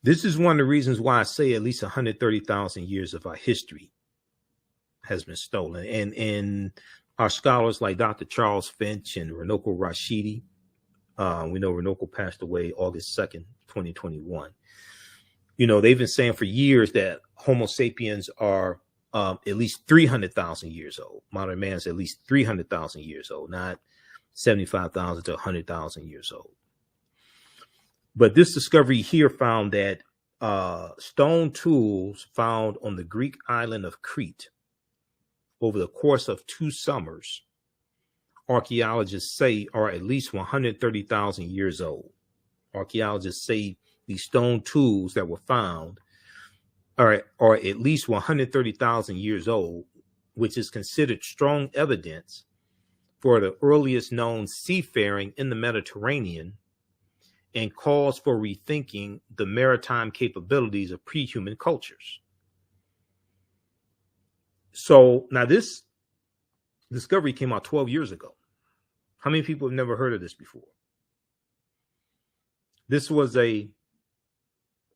This is one of the reasons why I say at least 130,000 years of our history has been stolen. And our scholars like Dr. Charles Finch and Runoko Rashidi, we know Runoko passed away August 2nd, 2021. You know, they've been saying for years that Homo sapiens are at least 300,000 years old. Modern man is at least 300,000 years old, not 75,000 to 100,000 years old. But this discovery here found that stone tools found on the Greek island of Crete over the course of 2 summers, archaeologists say are at least 130,000 years old. Archaeologists say these stone tools that were found are at least 130,000 years old, which is considered strong evidence for the earliest known seafaring in the Mediterranean, and calls for rethinking the maritime capabilities of pre-human cultures. So now this discovery came out 12 years ago. How many people have never heard of this before? This was a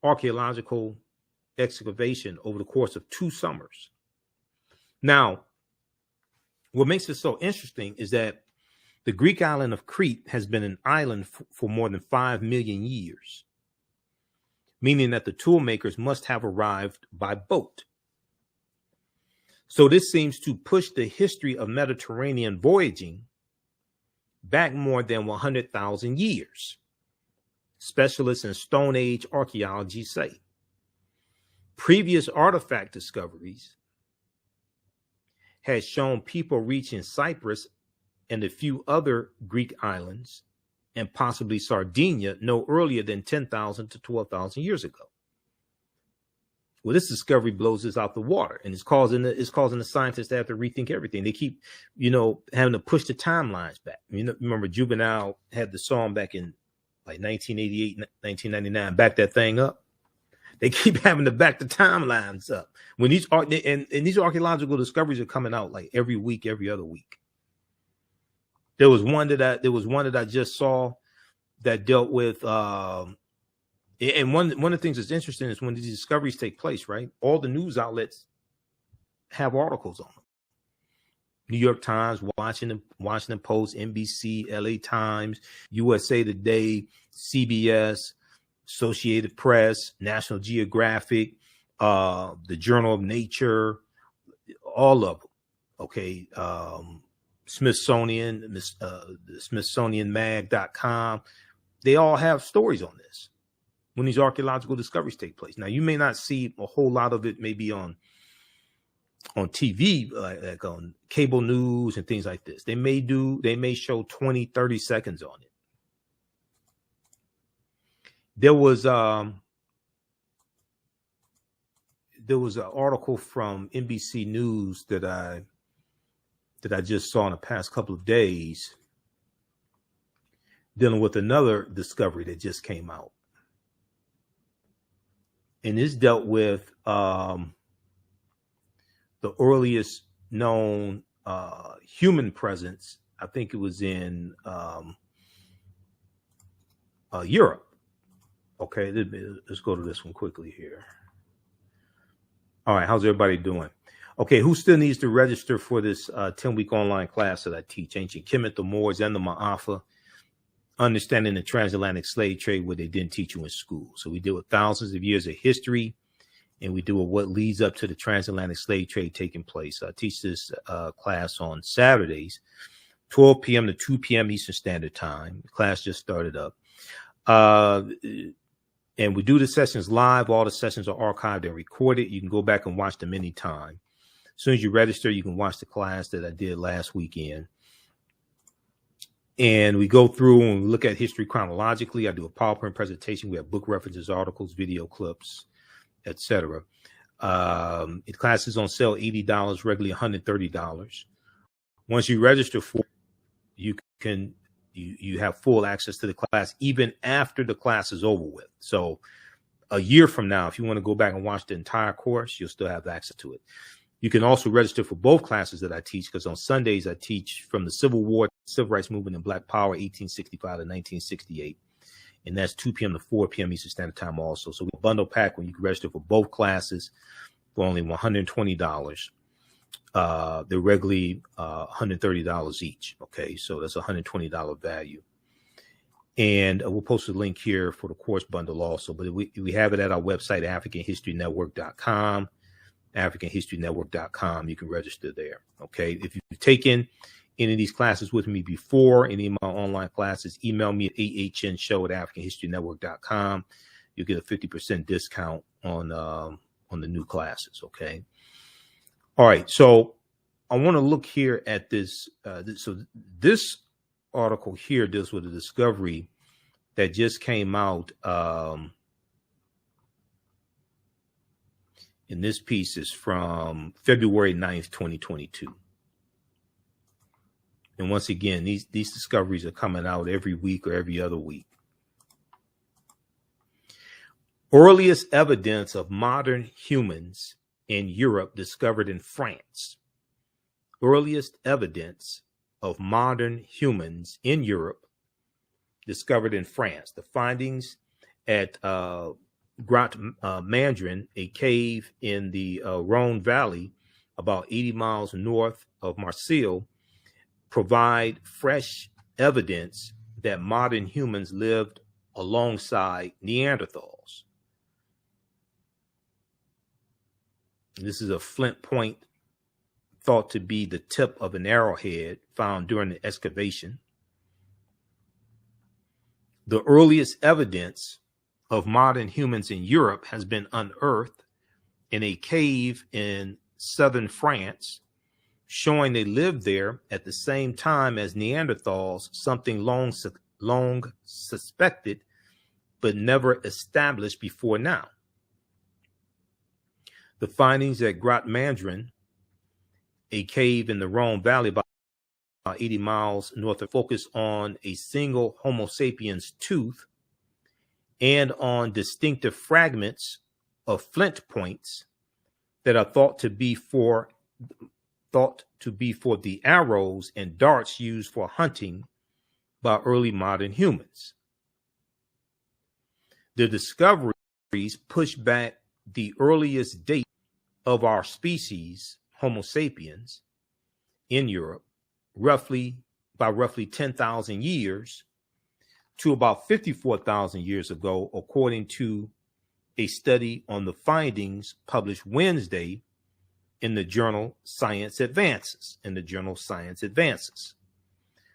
archaeological excavation over the course of 2 summers. Now, what makes it so interesting is that the Greek island of Crete has been an island for more than 5 million years, meaning that the tool makers must have arrived by boat. So this seems to push the history of Mediterranean voyaging back more than 100,000 years, specialists in Stone Age archaeology say. Previous artifact discoveries had shown people reaching Cyprus and a few other Greek islands, and possibly Sardinia, no earlier than 10,000 to 12,000 years ago. Well, this discovery blows this out the water, and it's causing the scientists to have to rethink everything. They keep, having to push the timelines back. Remember Juvenile had the song back in like 1988, 1999, back that thing up. They keep having to back the timelines up when these archaeological discoveries are coming out like every week, every other week. There was one that I just saw that dealt with, and one of the things that's interesting is when these discoveries take place, right? All the news outlets have articles on them. New York Times, Washington Post, NBC, LA Times, USA Today, CBS, Associated Press, National Geographic, the Journal of Nature, all of them. Okay. Smithsonian, SmithsonianMag.com. They all have stories on this when these archaeological discoveries take place. Now, you may not see a whole lot of it maybe on TV, like on cable news and things like this. They may show 20, 30 seconds on it. There was an article from NBC News that I just saw in the past couple of days dealing with another discovery that just came out. And this dealt with the earliest known human presence. I think it was in Europe. Okay, let's go to this one quickly here. All right, how's everybody doing? Okay, who still needs to register for this 10-week online class that I teach? Ancient Kemet, the Moors, and the Maafa. Understanding the transatlantic slave trade, what they didn't teach you in school. So we deal with thousands of years of history, and we deal with what leads up to the transatlantic slave trade taking place. I teach this class on Saturdays, 12 p.m. to 2 p.m. Eastern Standard Time. The class just started up. And we do the sessions live. All the sessions are archived and recorded. You can go back and watch them anytime. As soon as you register, you can watch the class that I did last weekend. And we go through and look at history chronologically. I do a PowerPoint presentation. We have book references, articles, video clips, etc. The class is on sale $80, regularly $130. Once you register for it, you have full access to the class even after the class is over with. So a year from now, if you want to go back and watch the entire course, you'll still have access to it. You can also register for both classes that I teach, because on Sundays I teach from the Civil War, Civil Rights Movement, and Black Power, 1865 to 1968. And that's 2 p.m. to 4 p.m. Eastern Standard Time also. So we bundle pack when you can register for both classes for only $120. They're regularly $130 each. Okay, so that's a $120 value. And we'll post a link here for the course bundle also. But we have it at our website, AfricanHistoryNetwork.com. AfricanHistoryNetwork.com. You can register there. Okay, if you've taken any of these classes with me before, any of my online classes, email me at ahnshow@AfricanHistoryNetwork.com. You'll get a 50% discount on the new classes. Okay. All right, so I want to look here at this. So this article here deals with a discovery that just came out. And this piece is from February 9th, 2022. And once again, these discoveries are coming out every week or every other week. Earliest evidence of modern humans in Europe discovered in France. Earliest evidence of modern humans in Europe discovered in France. The findings at Grotte Mandrin, a cave in the Rhone Valley, about 80 miles north of Marseille, provide fresh evidence that modern humans lived alongside Neanderthals. This is a flint point thought to be the tip of an arrowhead found during the excavation. The earliest evidence of modern humans in Europe has been unearthed in a cave in southern France, showing they lived there at the same time as Neanderthals, something long suspected but never established before now. The findings at Grotte Mandrin, a cave in the Rhone Valley about 80 miles north of, focus on a single Homo sapiens tooth and on distinctive fragments of flint points that are thought to be for the arrows and darts used for hunting by early modern humans. The discoveries push back the earliest date of our species, Homo sapiens, in Europe, roughly 10,000 years to about 54,000 years ago, according to a study on the findings published Wednesday in the journal Science Advances.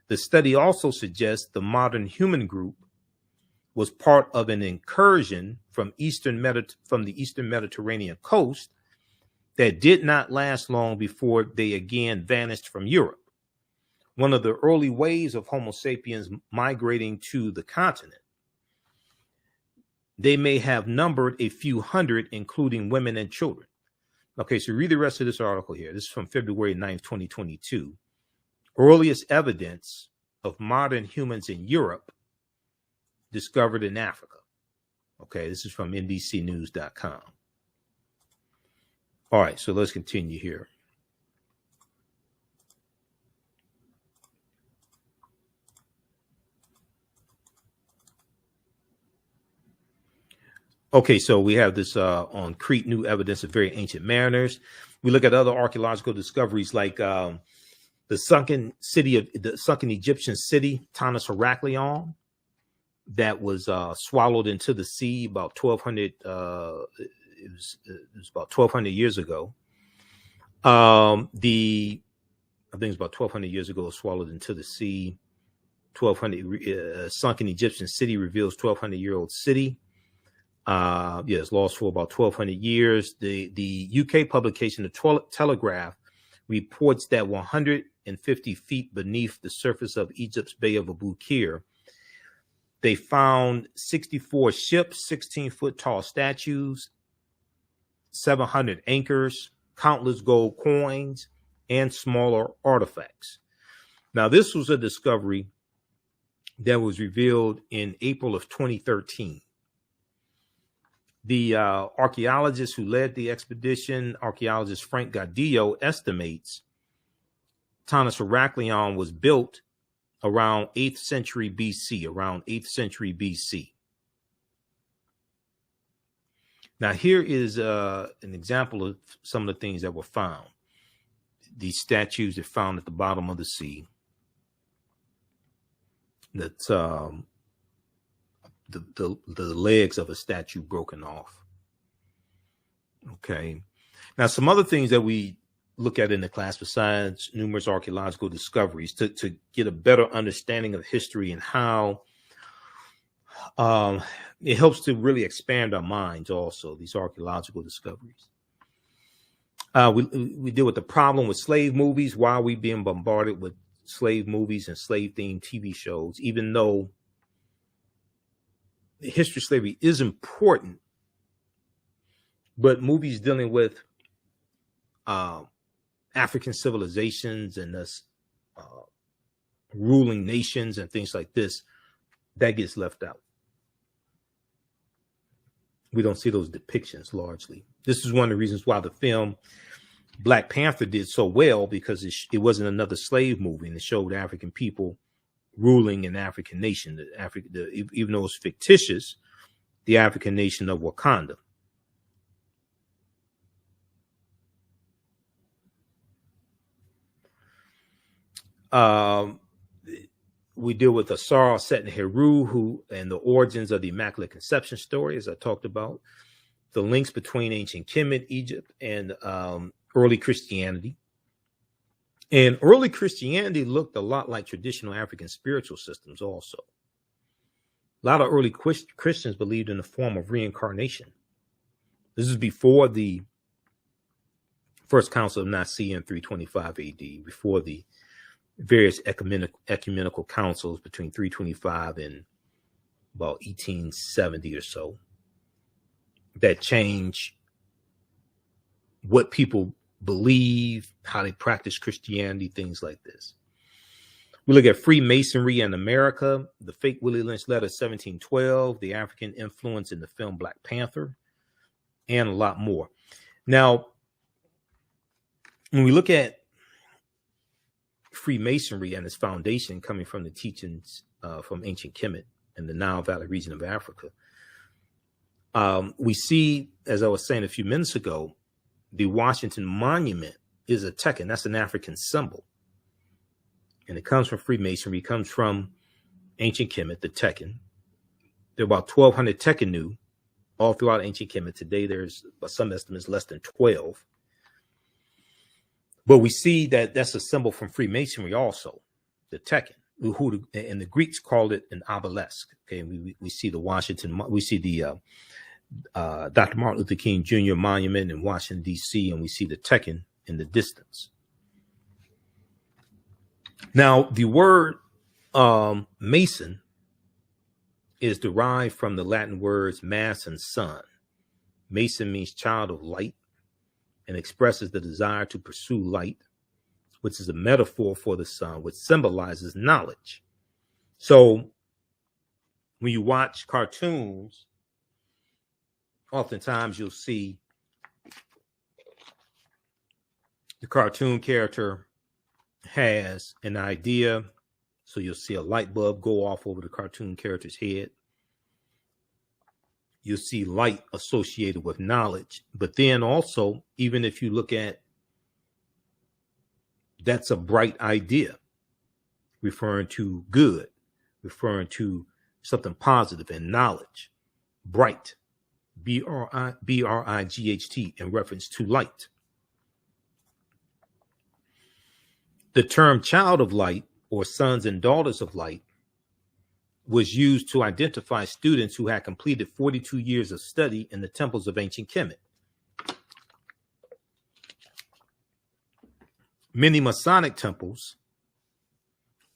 The study also suggests the modern human group was part of an incursion from the Eastern Mediterranean coast that did not last long before they again vanished from Europe. One of the early waves of Homo sapiens migrating to the continent. They may have numbered a few hundred, including women and children. Okay, so read the rest of this article here. This is from February 9th, 2022. Earliest evidence of modern humans in Europe discovered in Africa. Okay, this is from NBCnews.com. All right, so let's continue here. Okay, so we have this on Crete, new evidence of very ancient mariners. We look at other archaeological discoveries like the sunken Egyptian city, Tanis Heraklion, that was swallowed into the sea about 1,200. It was about 1,200 years ago. I think it's about 1,200 years ago, swallowed into the sea. 1,200 sunken Egyptian city reveals 1,200-year-old city. It's lost for about 1,200 years. The UK publication, the Telegraph, reports that 150 feet beneath the surface of Egypt's Bay of Abu Qir, they found 64 ships, 16-foot tall statues, 700 anchors, countless gold coins, and smaller artifacts. Now, this was a discovery that was revealed in April of 2013. The archaeologist who led the expedition, archaeologist Frank Gaudillo, estimates Tanis Heraklion was built around 8th century BC, Now, here is an example of some of the things that were found. These statues are found at the bottom of the sea. That's the legs of a statue broken off. Okay. Now, some other things that we look at in the class, besides numerous archaeological discoveries, to get a better understanding of history and how it helps to really expand our minds also, these archaeological discoveries. We deal with the problem with slave movies. Why are we being bombarded with slave movies and slave-themed TV shows, even though the history of slavery is important, but movies dealing with African civilizations and us ruling nations and things like this, that gets left out. We don't see those depictions largely. This is one of the reasons why the film Black Panther did so well, because it wasn't another slave movie, and it showed African people ruling an African nation, even though it's fictitious, the African nation of Wakanda. We deal with Asar Seton-Heru, and the origins of the Immaculate Conception story, as I talked about, the links between ancient Kemet, Egypt, and early Christianity. And early Christianity looked a lot like traditional African spiritual systems also. A lot of early Christians believed in a form of reincarnation. This is before the First Council of Nicaea in 325 AD, before the various ecumenical councils between 325 and about 1870 or so, that change what people believe, how they practice Christianity, things like this. We look at Freemasonry in America, the fake Willie Lynch letter 1712, the African influence in the film Black Panther, and a lot more. Now, when we look at Freemasonry and its foundation coming from the teachings from ancient Kemet and the Nile Valley region of Africa, we see, as I was saying a few minutes ago, the Washington Monument is a Tekken. That's an African symbol. And it comes from Freemasonry. It comes from ancient Kemet, the Tekken. There are about 1,200 Tekkenu all throughout ancient Kemet. Today, there's, by some estimates, less than 12. But we see that that's a symbol from Freemasonry also, the Tekken. And the Greeks called it an obelisk. Okay, we see the Washington, we see the Dr. Martin Luther King Jr. monument in Washington, D.C., and we see the Tekken in the distance. Now, the word Mason is derived from the Latin words mass and sun. Mason means child of light and expresses the desire to pursue light, which is a metaphor for the sun, which symbolizes knowledge. So when you watch cartoons, oftentimes you'll see the cartoon character has an idea. So you'll see a light bulb go off over the cartoon character's head. You'll see light associated with knowledge. But then also, even if you look at, that's a bright idea, referring to good, referring to something positive, and knowledge, bright, B-R-I-G-H-T, in reference to light. The term child of light, or sons and daughters of light, was used to identify students who had completed 42 years of study in the temples of ancient Kemet. Many Masonic temples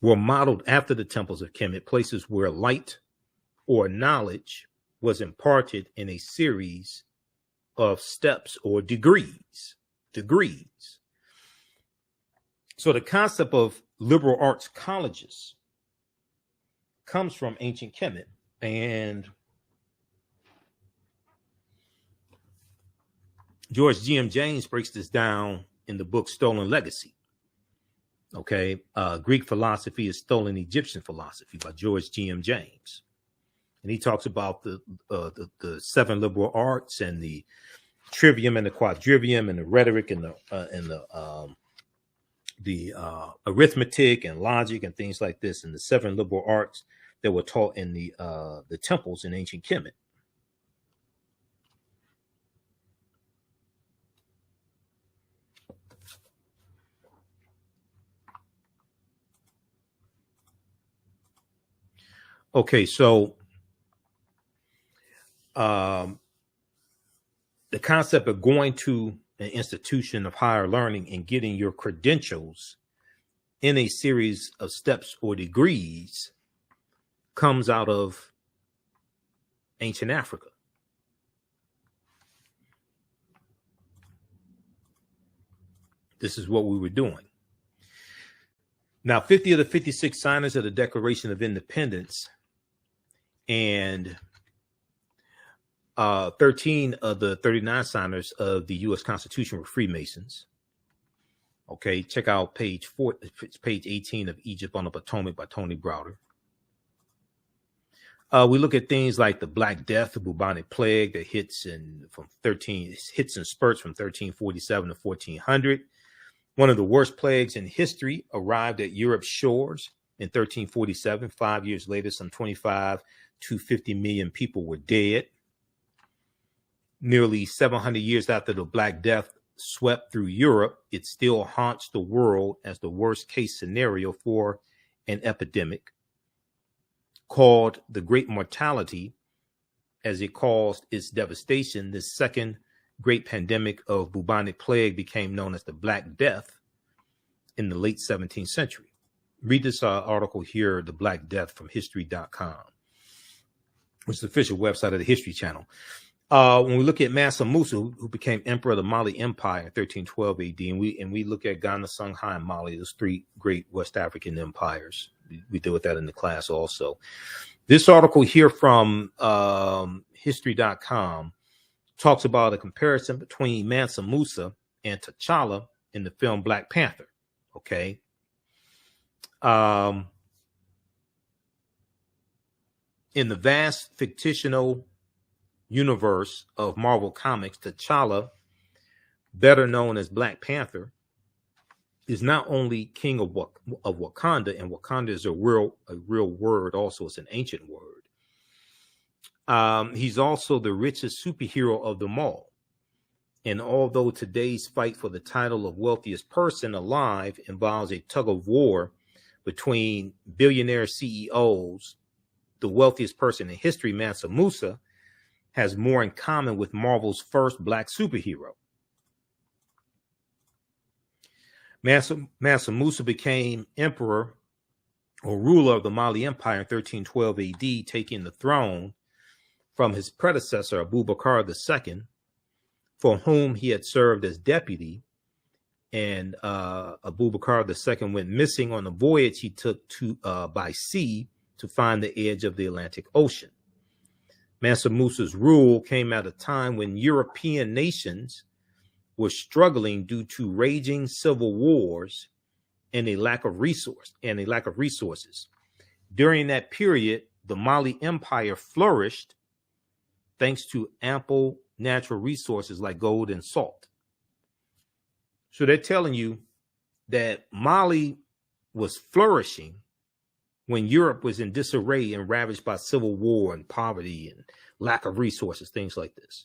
were modeled after the temples of Kemet, places where light or knowledge was imparted in a series of steps or degrees. So the concept of liberal arts colleges comes from ancient Kemet, and George G.M. James breaks this down in the book Stolen Legacy. Okay, Greek philosophy is stolen Egyptian philosophy by George G.M. James, and he talks about the 7 liberal arts and the trivium and the quadrivium and the rhetoric and the arithmetic and logic and things like this, and the 7 liberal arts that were taught in the temples in ancient Kemet. Okay, so the concept of going to an institution of higher learning and getting your credentials in a series of steps or degrees comes out of ancient Africa. This is what we were doing. Now, 50 of the 56 signers of the Declaration of Independence and 13 of the 39 signers of the U.S. Constitution were Freemasons. Okay, check out page 18 of Egypt on the Potomac by Tony Browder. We look at things like the Black Death, the bubonic plague that hits in spurts from 1347 to 1400. One of the worst plagues in history arrived at Europe's shores in 1347. 5 years later, some 25 to 50 million people were dead. Nearly 700 years after the Black Death swept through Europe, it still haunts the world as the worst case scenario for an epidemic called the Great Mortality, as it caused its devastation. This second great pandemic of bubonic plague became known as the Black Death in the late 17th century. Read this article here, The Black Death, from history.com, which is the official website of the History Channel. When we look at Mansa Musa, who became emperor of the Mali Empire in 1312 AD, and we look at Ghana, Songhai, and Mali, those 3 great West African empires. We deal with that in the class also. This article here from history.com talks about a comparison between Mansa Musa and T'Challa in the film Black Panther. Okay. In the vast fictional universe of Marvel Comics, T'Challa, better known as Black Panther, is not only king of Wakanda, and Wakanda is a real word. Also, it's an ancient word. He's also the richest superhero of them all. And although today's fight for the title of wealthiest person alive involves a tug of war between billionaire CEOs, the wealthiest person in history, Mansa Musa, has more in common with Marvel's first black superhero. Mansa Musa became emperor or ruler of the Mali Empire in 1312 AD, taking the throne from his predecessor, Abubakar II, for whom he had served as deputy. And Abubakar II went missing on a voyage he took by sea to find the edge of the Atlantic Ocean. Mansa Musa's rule came at a time when European nations were struggling due to raging civil wars and a lack of resources. During that period, the Mali Empire flourished thanks to ample natural resources like gold and salt. So they're telling you that Mali was flourishing when Europe was in disarray and ravaged by civil war and poverty and lack of resources, things like this.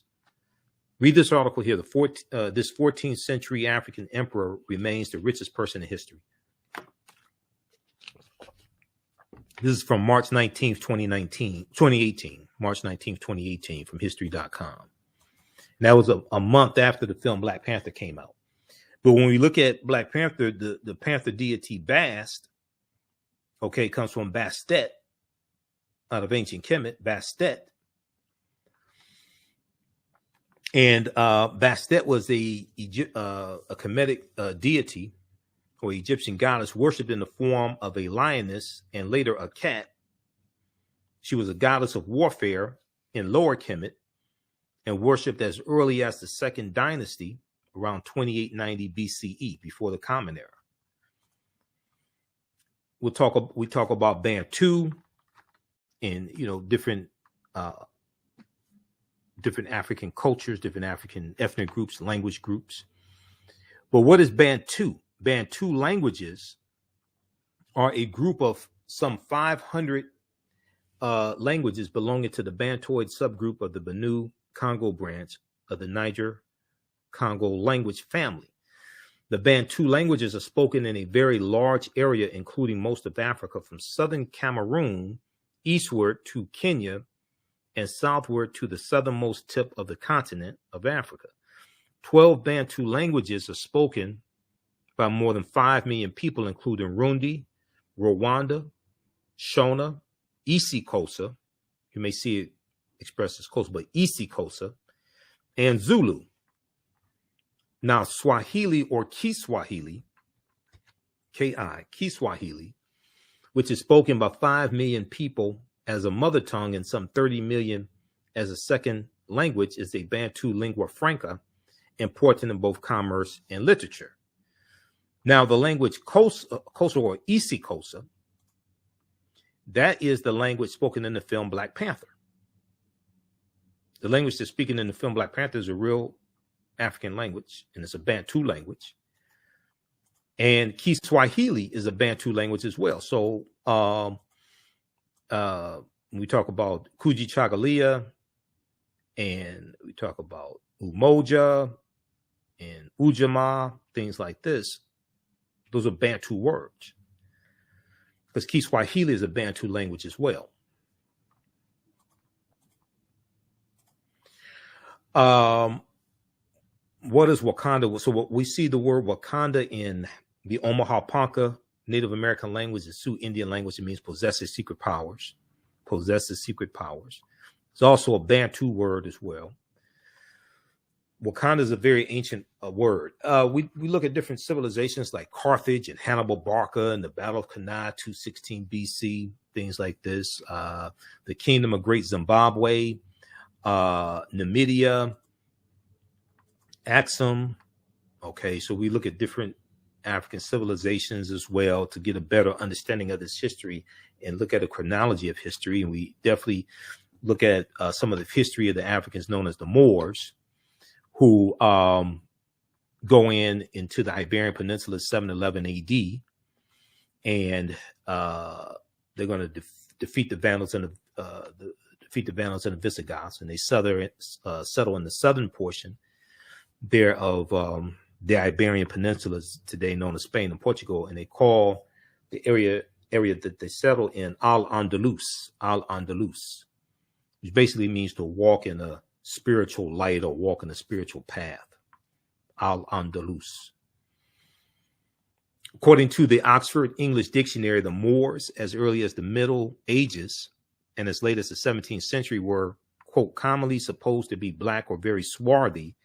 Read this article here. This 14th century African emperor remains the richest person in history. This is from March 19th, 2018. March 19th, 2018 from history.com. And that was a month after the film Black Panther came out. But when we look at Black Panther, the Panther deity Bast, okay, comes from Bastet, out of ancient Kemet, Bastet. And Bastet was a Kemetic deity or Egyptian goddess worshipped in the form of a lioness and later a cat. She was a goddess of warfare in Lower Kemet and worshipped as early as the Second Dynasty, around 2890 BCE, before the Common Era. We talk about Bantu and different African cultures, different African ethnic groups, language groups. But what is Bantu? Bantu languages are a group of some 500 languages belonging to the Bantoid subgroup of the Benue Congo branch of the Niger Congo language family. The Bantu languages are spoken in a very large area, including most of Africa, from southern Cameroon eastward to Kenya and southward to the southernmost tip of the continent of Africa. 12 Bantu languages are spoken by more than 5 million people, including Rundi, Rwanda, Shona, Isikosa, you may see it expressed as Kosa, but Isikosa, and Zulu. Now, Swahili or Kiswahili, Kiswahili, which is spoken by 5 million people as a mother tongue and some 30 million as a second language, is a Bantu lingua franca, important in both commerce and literature. Now, the language Kosa or Isikosa, that is the language spoken in the film Black Panther. The language that's speaking in the film Black Panther is a real African language, and it's a Bantu language. And Kiswahili is a Bantu language as well. So we talk about Kuji Chagalia, and we talk about Umoja and Ujamaa, things like this. Those are Bantu words, because Kiswahili is a Bantu language as well. What is Wakanda? So we see the word Wakanda in the Omaha Ponca Native American language, the Sioux Indian language. It means possesses secret powers. Possesses secret powers. It's also a Bantu word as well. Wakanda is a very ancient word. We look at different civilizations like Carthage and Hannibal Barca and the Battle of Cannae, 216 BC, things like this. The Kingdom of Great Zimbabwe, Namibia, Axum. Okay, so we look at different African civilizations as well to get a better understanding of this history and look at a chronology of history. And we definitely look at some of the history of the Africans known as the Moors, who go into the Iberian Peninsula 711 AD, and they're going to defeat the Vandals and the Visigoths, and they settle in the southern portion there of the Iberian Peninsula, today known as Spain and Portugal, and they call the area that they settle in Al-Andalus, which basically means to walk in a spiritual light or walk in a spiritual path. Al-Andalus. According to the Oxford English Dictionary, the Moors, as early as the Middle Ages and as late as the 17th century, were, quote, commonly supposed to be black or very swarthy,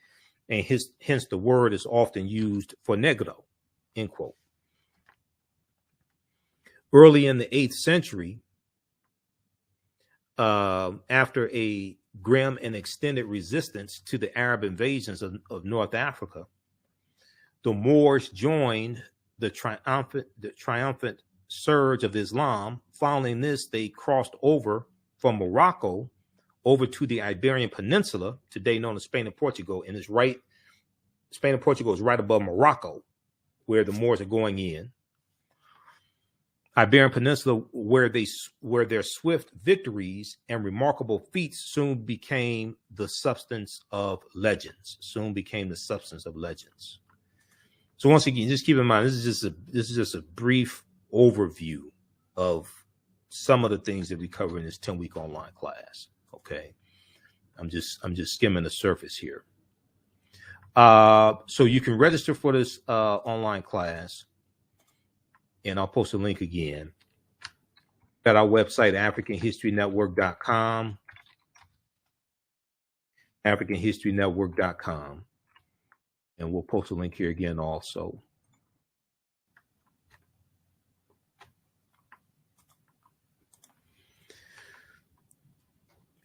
and hence the word is often used for negro, end quote. Early in the 8th century, after a grim and extended resistance to the Arab invasions of North Africa, the Moors joined the triumphant surge of Islam. Following this, they crossed over from Morocco over to the Iberian Peninsula, today known as Spain and Portugal, and Spain and Portugal is right above Morocco, where the Moors are going in. Iberian Peninsula, where their swift victories and remarkable feats soon became the substance of legends. So once again, just keep in mind, this is just a brief overview of some of the things that we cover in this 10-week online class. Okay, I'm just skimming the surface here. So you can register for this online class, and I'll post a link again at our website, AfricanHistoryNetwork.com. AfricanHistoryNetwork.com. And we'll post a link here again also.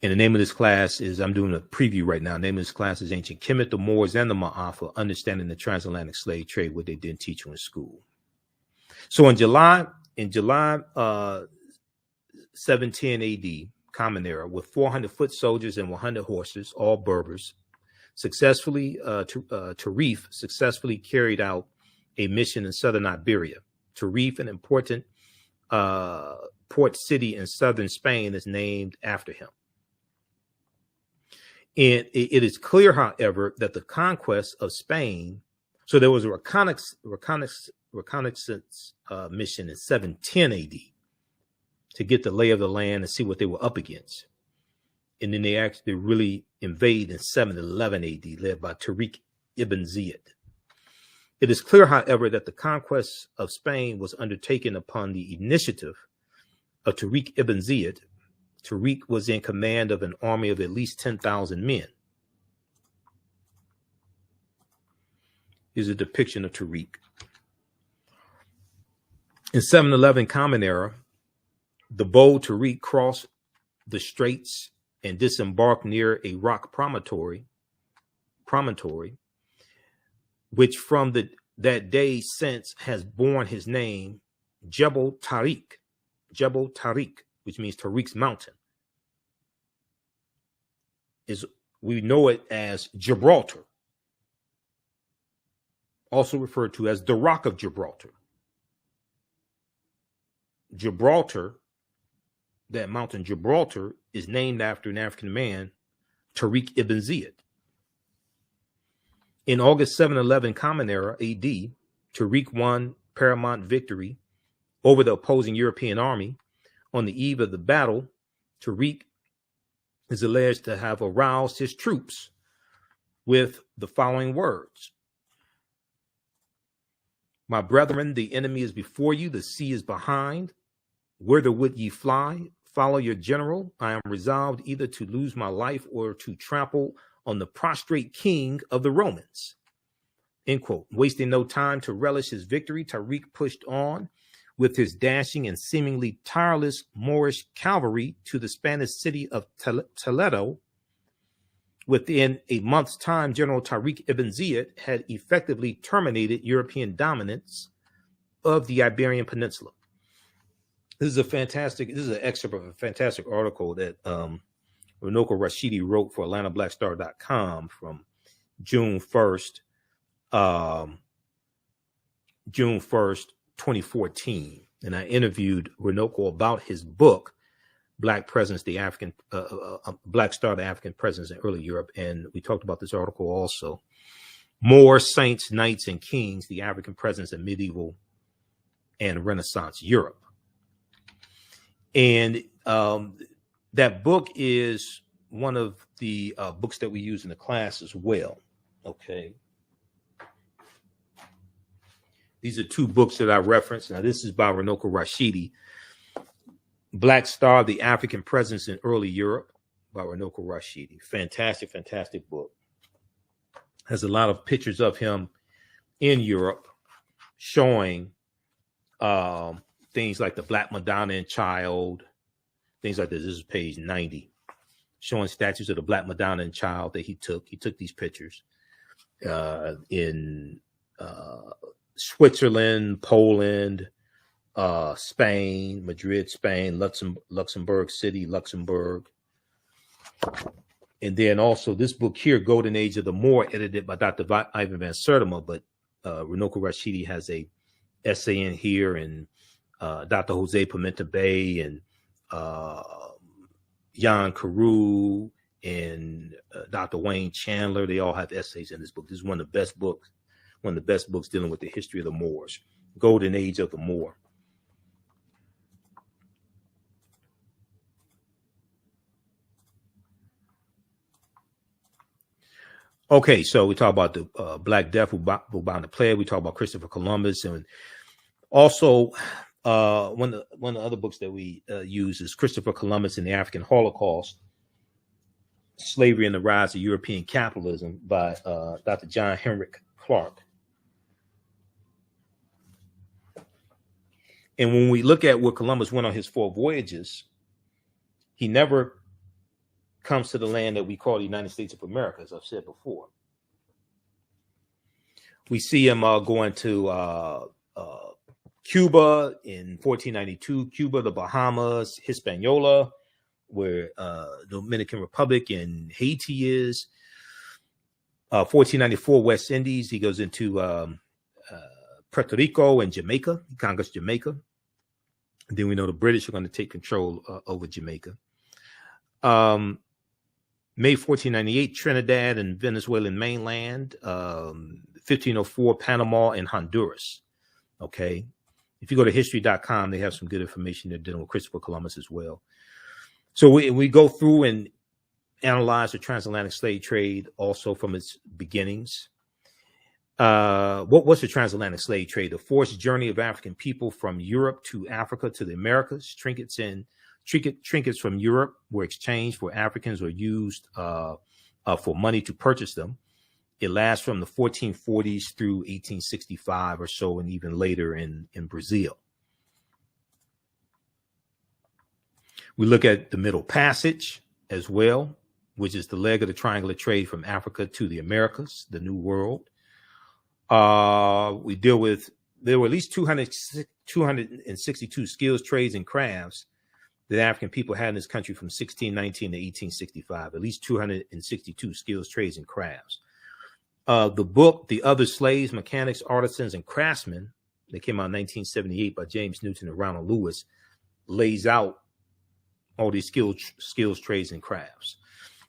And the name of this class is, I'm doing a preview right now. The name of this class is Ancient Kemet, the Moors, and the Maafa, Understanding the Transatlantic Slave Trade, what they didn't teach you in school. So in July 710 AD, Common Era, with 400 foot soldiers and 100 horses, all Berbers, Tarif successfully carried out a mission in southern Iberia. Tarif, an important port city in southern Spain, is named after him. And it is clear, however, that the conquest of Spain, so there was a reconnaissance mission in 710 AD to get the lay of the land and see what they were up against. And then they actually really invade in 711 AD, led by Tariq ibn Ziyad. It is clear, however, that the conquest of Spain was undertaken upon the initiative of Tariq ibn Ziyad. Tariq was in command of an army of at least 10,000 men. Here's a depiction of Tariq. In 711 Common Era, the bold Tariq crossed the straits and disembarked near a rock promontory, which from that day since has borne his name, Jebel Tariq, which means Tariq's mountain. We know it as Gibraltar, also referred to as the Rock of Gibraltar. Gibraltar, that mountain Gibraltar, is named after an African man, Tariq ibn Ziyad. In August 711 Common Era AD, Tariq won paramount victory over the opposing European army. On the eve of the battle, Tariq is alleged to have aroused his troops with the following words: "My brethren, the enemy is before you, the sea is behind. Whither would ye fly? Follow your general. I am resolved either to lose my life or to trample on the prostrate king of the Romans." End quote. Wasting no time to relish his victory, Tariq pushed on with his dashing and seemingly tireless Moorish cavalry to the Spanish city of Toledo. Within a month's time, General Tariq ibn Ziyad had effectively terminated European dominance of the Iberian Peninsula. This is an excerpt of a fantastic article that Runoko Rashidi wrote for AtlantaBlackStar.com from June 1st June 1st, 2014. And I interviewed Runoko about his book, Black Presence, the African, Black Star, the African Presence in Early Europe. And we talked about this article also. Moors, Saints, Knights, and Kings, the African Presence in Medieval and Renaissance Europe. And that book is one of the books that we use in the class as well. Okay. These are two books that I referenced. Now, this is by Runoko Rashidi. Black Star, the African Presence in Early Europe by Runoko Rashidi. Fantastic, fantastic book. Has a lot of pictures of him in Europe showing things like the Black Madonna and Child, things like this. This is page 90, showing statues of the Black Madonna and Child that he took. He took these pictures in Switzerland, Poland, Spain, Madrid, Spain, Luxembourg City, Luxembourg. And then also this book here, Golden Age of the Moor, edited by Dr. Ivan van Sertima, but Runoko Rashidi has a essay in here, and Dr. Jose Pimenta Bay and Jan Carew and Dr. Wayne Chandler, they all have essays in this book. This is one of the best books, dealing with the history of the Moors, Golden Age of the Moor. Okay, so we talk about the Black Death who bound the plague. We talk about Christopher Columbus, and also one of the other books that we use is Christopher Columbus and the African Holocaust, Slavery and the Rise of European Capitalism by Dr. John Henrik Clark. And when we look at where Columbus went on his 4 voyages, he never comes to the land that we call the United States of America, as I've said before. We see him going to Cuba in 1492, Cuba, the Bahamas, Hispaniola, where the Dominican Republic and Haiti is. 1494, West Indies. He goes into Puerto Rico and Jamaica. He conquers Jamaica. And then we know the British are going to take control over Jamaica. May 1498, Trinidad and Venezuelan mainland. 1504, Panama and Honduras. Okay. If you go to history.com, they have some good information there dealing with Christopher Columbus as well. So we go through and analyze the transatlantic slave trade also from its beginnings. What was the transatlantic slave trade? The forced journey of African people from Europe to Africa to the Americas. Trinkets from Europe were exchanged for Africans or used for money to purchase them. It lasts from the 1440s through 1865 or so, and even later in Brazil. We look at the Middle Passage as well, which is the leg of the triangular trade from Africa to the Americas, the New World. We deal with, there were at least 262 skills, trades, and crafts that African people had in this country from 1619 to 1865, at least 262 skills, trades, and crafts. The book, The Other Slaves, Mechanics, Artisans, and Craftsmen, that came out in 1978 by James Newton and Ronald Lewis, lays out all these skills, trades, and crafts.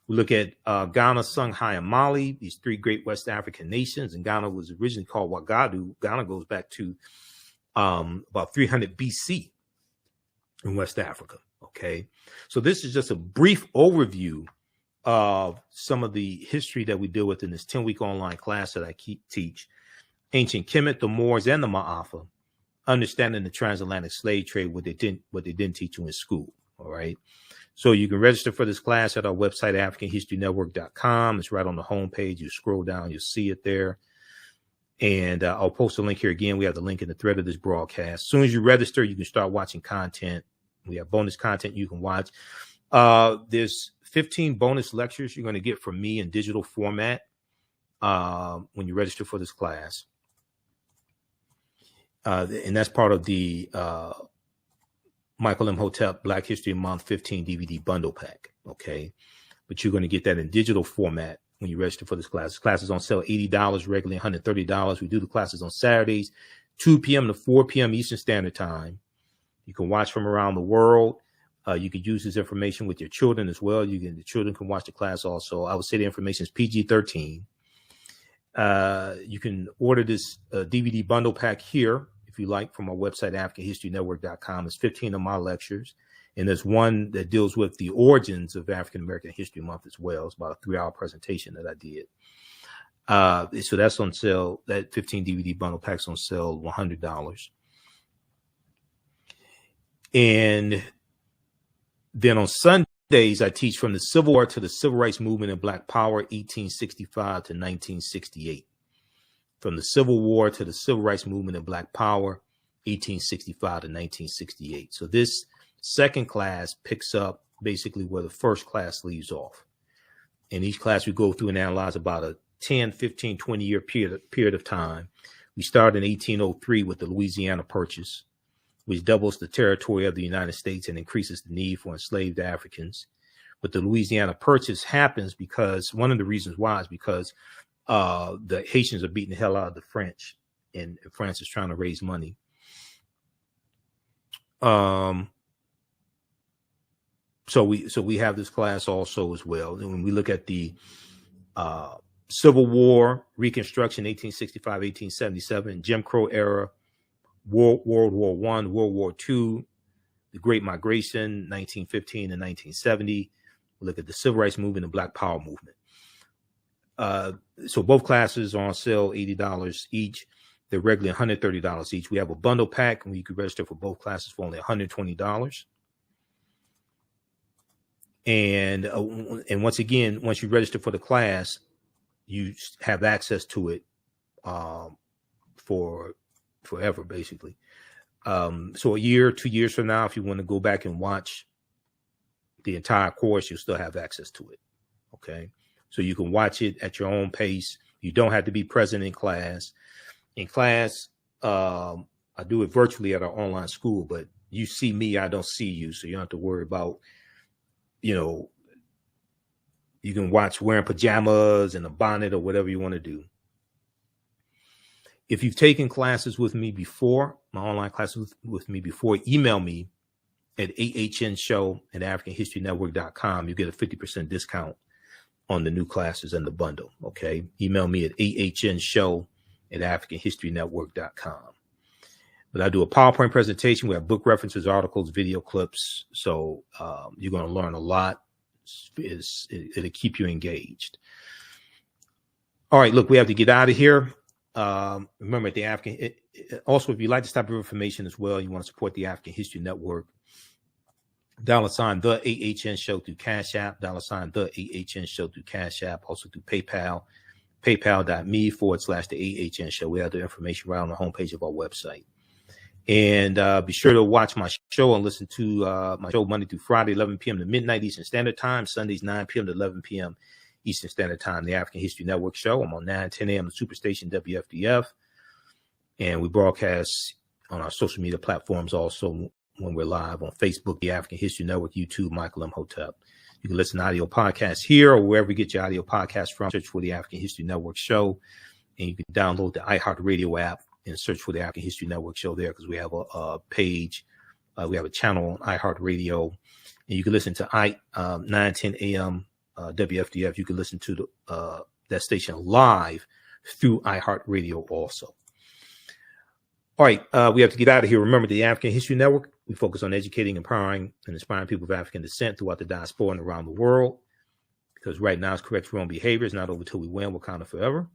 We look at Ghana, Songhai, and Mali, these 3 great West African nations. And Ghana was originally called Wagadu. Ghana goes back to about 300 BC in West Africa. Okay, so this is just a brief overview of some of the history that we deal with in this 10-week online class that I teach. Ancient Kemet, the Moors, and the Maafa, understanding the transatlantic slave trade, what they didn't teach you in school. All right. So you can register for this class at our website, AfricanHistoryNetwork.com. It's right on the homepage. You scroll down, you'll see it there. And I'll post a link here again. We have the link in the thread of this broadcast. As soon as you register, you can start watching content. We have bonus content you can watch. There's 15 bonus lectures you're going to get from me in digital format when you register for this class. And that's part of the Michael Imhotep Black History Month 15 DVD bundle pack. Okay. But you're going to get that in digital format when you register for this class. This class is on sale $80, regularly $130. We do the classes on Saturdays, 2 p.m. to 4 p.m. Eastern Standard Time. You can watch from around the world. You can use this information with your children as well. The children can watch the class also. I would say the information is PG-13. You can order this DVD bundle pack here, if you like, from our website, AfricanHistoryNetwork.com. It's 15 of my lectures. And there's one that deals with the origins of African American History Month as well. It's about a 3-hour presentation that I did. So that's on sale. That 15 DVD bundle pack's on sale, $100. And then on Sundays, I teach from the Civil War to the Civil Rights Movement and Black Power, 1865 to 1968. From the Civil War to the Civil Rights Movement and Black Power, 1865 to 1968. So this second class picks up basically where the first class leaves off. In each class, we go through and analyze about a 10, 15, 20-year period of time. We start in 1803 with the Louisiana Purchase, which doubles the territory of the United States and increases the need for enslaved Africans. But the Louisiana Purchase happens because one of the reasons why is because the Haitians are beating the hell out of the French, and France is trying to raise money. So we have this class also as well. And when we look at the Civil War, Reconstruction, 1865, 1877, Jim Crow era, World War I, World War II, the Great Migration, 1915 and 1970. We look at the Civil Rights Movement and Black Power Movement. So both classes are on sale, $80 each. They're regularly $130 each. We have a bundle pack, and you can register for both classes for only $120. And once again, once you register for the class, you have access to it for forever, basically. So a year, 2 years from now, if you want to go back and watch the entire course, you'll still have access to it. Okay. So you can watch it at your own pace. You don't have to be present in class. In class, I do it virtually at our online school, but you see me, I don't see you. So you don't have to worry about, you can watch wearing pajamas and a bonnet or whatever you want to do. If you've taken classes with me before, my online classes with me before, email me at ahnshow@AfricanHistoryNetwork.com. You get a 50% discount on the new classes and the bundle. Okay. Email me at ahnshow@AfricanHistoryNetwork.com. But I do a PowerPoint presentation. We have book references, articles, video clips. So you're going to learn a lot. It'll keep you engaged. All right, look, we have to get out of here. Remember, the African. Also, if you like this type of information as well, you want to support the African History Network, $ the AHN Show through Cash App, $ the AHN Show through Cash App, also through PayPal, paypal.me/the AHN Show. We have the information right on the homepage of our website. And be sure to watch my show and listen to my show Monday through Friday, 11 p.m. to midnight Eastern Standard Time, Sundays, 9 p.m. to 11 p.m. Eastern Standard Time, the African History Network Show. I'm on 9, 10 a.m. the Superstation WFDF. And we broadcast on our social media platforms also when we're live on Facebook, the African History Network, YouTube, Michael Imhotep. You can listen to audio podcasts here or wherever you get your audio podcasts from. Search for the African History Network Show. And you can download the iHeartRadio app and search for the African History Network Show there, because we have a page. We have a channel on iHeartRadio. And you can listen to 9, 10 a.m. WFDF. You can listen to that station live through iHeartRadio also. All right, we have to get out of here. Remember, the African History Network, we focus on educating, empowering, and inspiring people of African descent throughout the diaspora and around the world. Because right now it's correct wrong behavior. It's not over till we win. Wakanda forever.